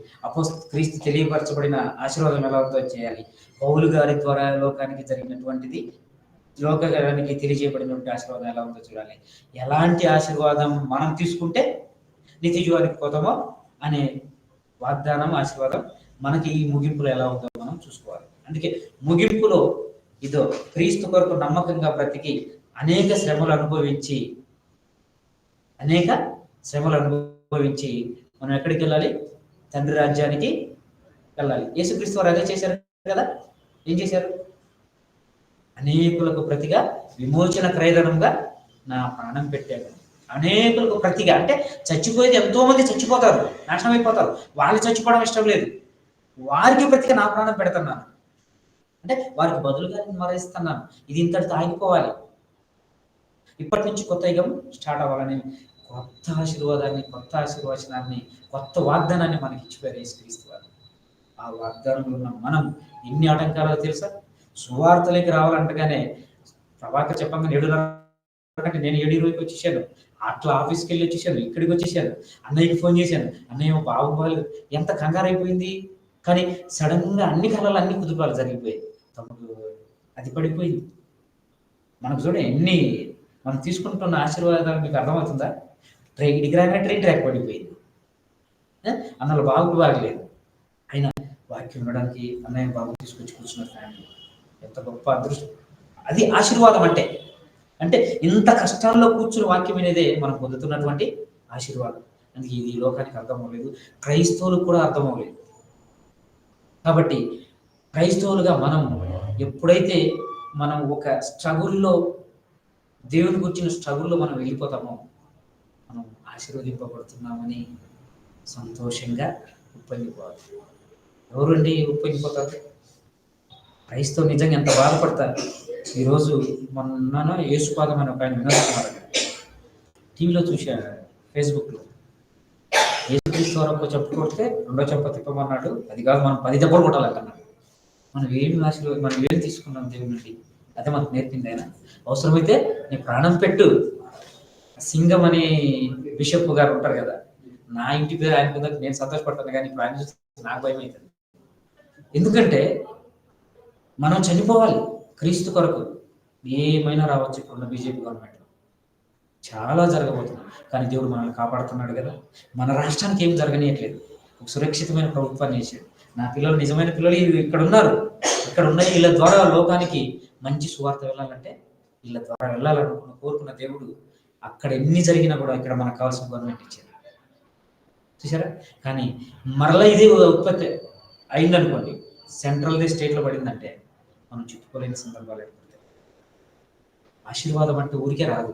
క్రీస్తు తెలియపరచబడిన ఆశీర్వాదం ఎలా ఉందో చేయాలి, పౌలు గారి ద్వారా లోకానికి జరిగినటువంటిది లోకానికి తెలియజేయబడినటువంటి ఆశీర్వాదం ఎలా ఉందో చూడాలి. ఎలాంటి ఆశీర్వాదం మనం తీసుకుంటే నిత్య జీవానికి పోతామో అనే వాగ్దానం, ఆశీర్వాదం మనకి ఈ ముగింపులో ఎలా ఉందో మనం చూసుకోవాలి. అందుకే ముగింపులో ఇదో క్రీస్తు కొరకు నమ్మకంగా బ్రతికి అనేక శ్రమలు అనుభవించి మనం ఎక్కడికి వెళ్ళాలి? తండ్రి రాజ్యానికి వెళ్ళాలి. యేసుక్రీస్తు వారు అదే చేశారు కదా. ఏం చేశారు? అనేకులకు ప్రతిగా విమోచన క్రయధనంగా నా ప్రాణం పెట్టాడు. అనేకులకు ప్రతిగా అంటే చచ్చిపోయేది, ఎంతో మంది చచ్చిపోతారు, నాశనం అయిపోతారు. వాళ్ళు చచ్చిపోవడం ఇష్టం లేదు, వారికి ప్రతిగా నా ప్రాణం పెడుతున్నాను అంటే వారికి బదులుగా నేను మరణిస్తున్నాను. ఇది ఇంతటితో ఆగిపోవాలి. ఇప్పటి నుంచి కొత్త యుగం స్టార్ట్ అవ్వాలని కొత్త ఆశీర్వాదాన్ని, కొత్త ఆశీర్వచనాన్ని, కొత్త వాగ్దానాన్ని మనకి ఇచ్చిపోయారు యేసుక్రీస్తు వారు. ఆ వాగ్దానంలో ఉన్న మనం ఎన్ని ఆటంకాలో తెలుసా? సువార్తలకి రావాలంటగానే ప్రభాకర్ చెప్పంగా 7:30 కంటే నేను 7:20కి వచ్చేసాను. అట్లా ఆఫీస్కి వెళ్ళి వచ్చేసాను, ఇక్కడికి వచ్చేసాను, అన్నయ్యకి ఫోన్ చేశాను, అన్నయ్య బాగుండాలి, ఎంత కంగారు అయిపోయింది. కానీ సడన్ గా అన్ని కళలు, అన్ని కుదుపాలు జరిగిపోయాయి. తమకు అది పడిపోయింది. మనకు చూడండి ఎన్ని మనం తీసుకుంటున్న ఆశీర్వాదాలు మీకు అర్థమవుతుందా? డిగ్రాగానే ట్రైన్ ట్రాక్ పడిపోయింది, అన్నలు బాగలేదు. అయినా వాక్యం ఉండడానికి అన్నయ్య బాబు తీసుకొచ్చి కూర్చున్నారు ఫ్యామిలీ. ఎంత గొప్ప అదృష్టం! అది ఆశీర్వాదం అంటే. అంటే ఇంత కష్టాల్లో కూర్చుని వాక్యం అనేదే మనం పొందుతున్నటువంటి ఆశీర్వాదం. అందుకే ఇది లోకానికి అర్థం అవ్వలేదు, క్రైస్తవులకు కూడా అర్థం అవ్వలేదు. కాబట్టి క్రైస్తవులుగా మనం ఎప్పుడైతే మనం ఒక స్ట్రగుల్లో, దేవుని గురించిన స్ట్రగుల్లో మనం వెళ్ళిపోతామో మనం ఆశీర్వదింపబడుతున్నామని సంతోషంగా ఉప్పొంగిపోవాలి. ఎవరండి ఉప్పొంగిపోతారు? క్రైస్తవులు నిజంగా ఎంత బాధపడతారు. ఈరోజు మొన్న యేసుపాదం అని ఒక ఆయన వినోదకుమార్ టీవీలో చూశాను, ఫేస్బుక్లో. యేసుక్రీస్తు వరకు చెప్పు కొడితే 2వ చెప్ప తిప్పమన్నాడు. అది కాదు, మనం 10 దెబ్బలు కొట్టాలంటున్నాడు. మనం ఏం తీసుకున్నాం దేవుడి నుండి? అదే మనకు నేర్పింది ఆయన. అవసరమైతే నీ ప్రాణం పెట్టు. సింగం అని బిషప్ గారు ఉంటారు కదా, నా ఇంటి పేరు ఆయన కింద నేను సంతోషపడతాను, కానీ ఇప్పుడు ఆయన చూస్తే నాకు భయం అవుతుంది. ఎందుకంటే మనం చనిపోవాలి క్రీస్తు కొరకు. ఏమైనా రావచ్చు ఇప్పుడున్న బీజేపీ గవర్నమెంట్, చాలా జరగబోతుంది. కానీ దేవుడు మనల్ని కాపాడుతున్నాడు కదా. మన రాష్ట్రానికి ఏం జరగనీయట్లేదు, ఒక సురక్షితమైన ప్రభుత్వాన్ని చేశాడు. నా పిల్లలు నిజమైన పిల్లలు ఇక్కడ ఉన్నారు. ఇక్కడ ఉన్న వీళ్ళ ద్వారా లోకానికి మంచి సువార్త వెళ్ళాలంటే వీళ్ళ ద్వారా వెళ్ళాలనుకున్న కోరుకున్న దేవుడు అక్కడ ఎన్ని జరిగినా కూడా ఇక్కడ మనకు కావాల్సిన గవర్నమెంట్ ఇచ్చారు. చూసారా? కానీ మరలా ఇది ఉత్పత్తి అయిందనుకోండి, సెంట్రల్ది స్టేట్లో పడిందంటే మనం చెప్పుకోలేని సందర్భాలు ఏర్పడతాయి. ఆశీర్వాదం అంటే ఊరికే రాదు.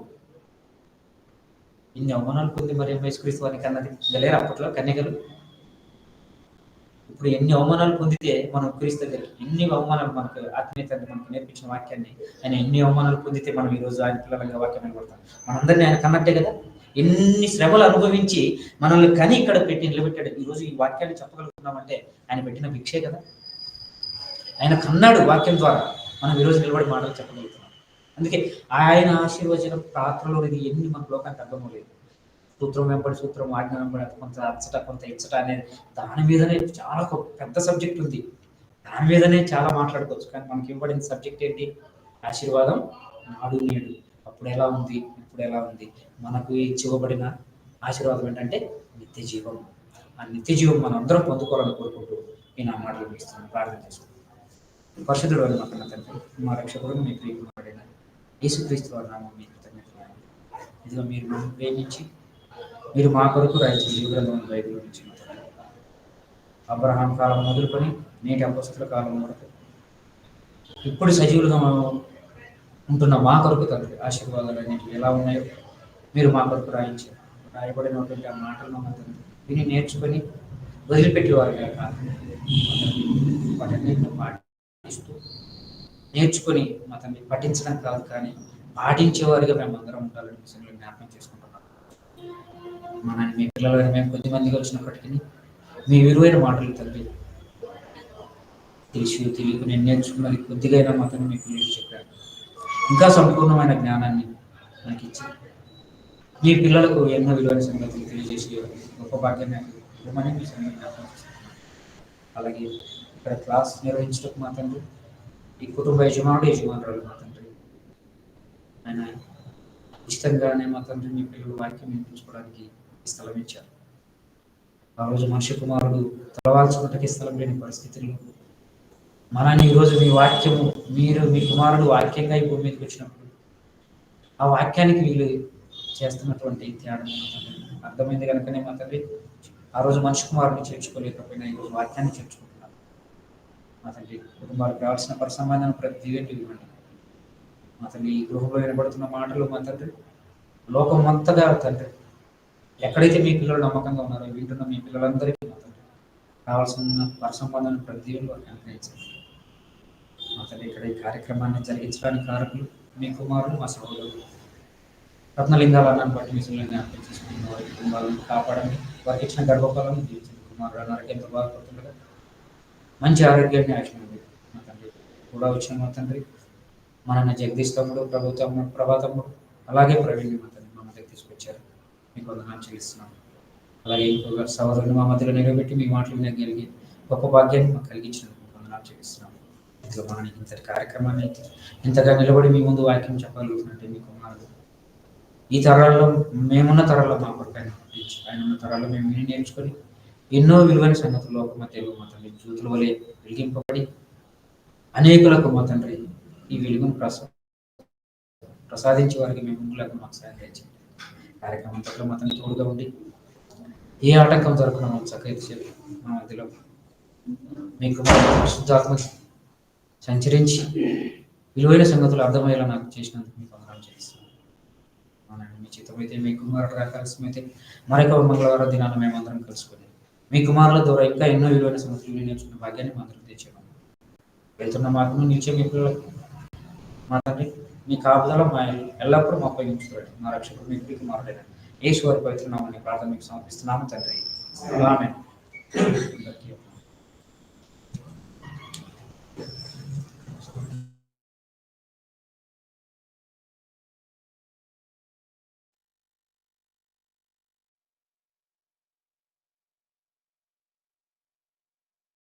ఇన్ని అవమానాలు పొంది మరి యేసుక్రీస్తు వారికి అన్నది లేరు అప్పట్లో కన్యకలు. ఇప్పుడు ఎన్ని అవమానాలు పొందితే మనం క్రీస్తు దగ్గరికి, ఎన్ని అవమానాలు మనకు ఆత్మీయత మనకు నేర్పించిన వాక్యాన్ని ఆయన ఎన్ని అవమానాలు పొందితే మనం ఈరోజు ఆయన పిల్లలంగా వాక్యం నిలబడతాం. మనందరినీ ఆయన కన్నట్టే కదా. ఎన్ని శ్రమలు అనుభవించి మనల్ని కని ఇక్కడ పెట్టి నిలబెట్టాడు. ఈరోజు ఈ వాక్యాన్ని చెప్పగలుగుతున్నామంటే ఆయన పెట్టిన భిక్షే కదా. ఆయన కన్నాడు వాక్యం ద్వారా మనం ఈరోజు నిలబడి మాటలు చెప్పగలుగుతున్నాం. అందుకే ఆయన ఆశీర్వచన పాత్రలో ఇది ఎన్ని మన లోకానికి అర్థమలేదు. సూత్రం వెంబడి సూత్రం, ఆజ్ఞ వెంబడి కొంత అచ్చట కొంత ఇచ్చట అనేది దాని మీదనే చాలా పెద్ద సబ్జెక్ట్ ఉంది. దాని మీదనే చాలా మాట్లాడుకోవచ్చు. కానీ మనకి ఇవ్వబడిన సబ్జెక్ట్ ఏంటి? ఆశీర్వాదం నాడు నేడు. అప్పుడు ఎలా ఉంది, ఇప్పుడు ఎలా ఉంది. మనకు ఇవ్వబడిన ఆశీర్వాదం ఏంటంటే నిత్య జీవం. ఆ నిత్య జీవం మనం అందరం పొందుకోవాలని కోరుకుంటూ నేను ఆ మాటలు ఇస్తున్నాను. ప్రార్థన చేసుకుంటాను. పరిశుద్ధుడు అని మాకు తండ్రి, మా రక్షకుడు మీ ప్రియకుమారుడైన యేసుక్రీస్తు వారి నామం మీ కృతజ్ఞతలు. ఇదిగో మీరు నన్ను ప్రేమించి మీరు మా కొరకు రాయించిన జీవగ్రంథం బైబిల్ నుంచి అబ్రహాం కాలం మొదలుకొని నేటి అపొస్తలుల కాలం వరకు ఇప్పుడు సజీవులుగా ఉంటున్న మా కొరకు తండ్రి ఆశీర్వాదాలు అనేవి ఎలా ఉన్నాయో మీరు మా కొరకు రాయించారు. రాయబడినటువంటి ఆ మాటలను మా తండ్రి విని నేర్చుకొని వదిలిపెట్టేవారు కాక వాటన్నిటిని పాటిస్తూ నేర్చుకొని మా తండ్రి పఠించడం కాదు కానీ పాటించేవారిగా మేము అందరం ఉండాలని విషయంలో జ్ఞాపకం చేసుకుంటున్నాం. మనని మీ పిల్లలు మేము కొద్ది మందిగా వచ్చినప్పటికీ మీ విలువైన మాటలు తండ్రి తెలియకు నేను నేర్చుకున్నది కొద్దిగా మాత్రం మీ పిల్లలు చెప్పారు. ఇంకా సంపూర్ణమైన జ్ఞానాన్ని నాకు ఇచ్చి మీ పిల్లలకు ఎన్నో విలువైన సంగతులు తెలియజేసి గొప్ప భాగ్యాన్ని ఇవ్వమని మీ సంగతి జ్ఞాపకం చేస్తున్నాను. అలాగే ఇక్కడ క్లాస్ నిర్వహించడం మా తండ్రి ఈ కుటుంబ యజమానురాలు మా తండ్రి ఆయన ఇష్టంగానే మా తండ్రి మీ పిల్లలు వాక్యం వినిపించుకోవడానికి స్థలం ఇచ్చారు. ఆ రోజు మనిషి కుమారుడు తలవాల్చుకుంటే స్థలం లేని పరిస్థితుల్లో మనని ఈరోజు మీ వాక్యము మీరు మీ కుమారుడు వాక్యంగా ఈ భూమి మీదకి వచ్చినప్పుడు ఆ వాక్యానికి వీళ్ళు చేస్తున్నటువంటి త్యాగం అర్థమైంది కనుకనే మా తండ్రి ఆ రోజు మనిషి కుమారుడిని చేర్చుకోలేకపోయినా ఈరోజు వాక్యాన్ని చేర్చుకుంటున్నారు. మా తండ్రి కుటుంబాలకు కావాల్సిన పరిసంబంధాన్ని ప్రతి దీవెంటి ఇవ్వండి. మా తండ్రి ఈ గృహంలో వినబడుతున్న మాటలు మా తండ్రి లోకం అంతగా తండ్రి ఎక్కడైతే మీ పిల్లలు నమ్మకంగా ఉన్నారో వింటున్న మీ పిల్లలందరికీ మా తండ్రి కావాల్సిన పరిసంబంధాన్ని ప్రతి దీవెంలో అనుగ్రహించండి. మా తండ్రి ఇక్కడ ఈ కార్యక్రమాన్ని జరిగించడానికి కారకులు మీ కుమారులు మా సహోదరులు రత్నలింగాలను బట్టి మీ పిల్లల్ని జ్ఞాపకం చేసుకుని వారి కుటుంబాలను కాపాడండి. వారికి ఇచ్చిన గర్భఫలాలను జీవించండి. కుమారుడు అన్నారికి ఎంతో బాధపడుతుండగా మంచి ఆరోగ్యాన్ని ఆశించండి. మా తండ్రి కూడా వచ్చిన మా తండ్రి మన జగదీష్ తమ్ముడు ప్రభా తమ్ముడు అలాగే ప్రవీణ్ మా తండ్రి మా మధ్యకి తీసుకొచ్చారు. మీకు వందనాలు చెల్లిస్తున్నాను. అలాగే ఇంకొక సహోదరుని మా మధ్యలో నిలబెట్టి మీ మాటలు వినగలిగి గొప్ప భాగ్యాన్ని మాకు కలిగించినందుకు వందనాలు చెల్లిస్తున్నాను. ఇంట్లో మనం ఇంతటి కార్యక్రమాన్ని అయితే ఇంతగా నిలబడి మీ ముందు వాక్యం చెప్పగలుగుతున్నట్టే మీ కుమారుడు ఈ తరాల్లో మేమున్న తరాల్లో మా కొరకు ఆయన పుట్టించి ఆయన ఉన్న తరాల్లో మేము విని నేర్చుకొని ఎన్నో విలువైన సంగతులు ఒక మధ్యలో మా తండ్రి జ్యోతుల వలె వెలిగింపబడి అనేకులకు మా తండ్రి ఈ వెలుగును ప్రసాదించే వారికి మేము ముందులకు మాకు సాయం చేయండి. కార్యక్రమం పట్ల మా తండ్రి తోడుగా ఉండి ఏ ఆటంకం జరగకుండా మాకు చక్కగా మా మధ్యలో మీకు శుద్ధాత్మ సంచరించి విలువైన సంగతులు అర్థమయ్యేలా నాకు చేసినందుకు మీకు వందనాలు చేస్తున్నాను. మీ చిత్తమైతే మీ కుమారుడు రాకాల్సిమైతే మరొక మంగళవారం దినాన మేమందరం కలుసుకొని మీ కుమారుల ద్వారా ఇంకా ఎన్నో విలువైన సంగతులు నేర్చుకున్న భాగ్యాన్ని మా అందరం తెచ్చాము. వెళ్తున్న మార్గం నిలిచే మీ పిల్లలకు మా తండ్రి మీ కాపుదల మా ఎల్లప్పుడూ మా ఉపయోగించుకోండి. మా రక్షకుడు మీ కుమారుడైన యేసు వారి పవిత్ర నామాన్ని ప్రార్థన మీకు సమర్పిస్తున్నాము తండ్రి. ఆమేన్.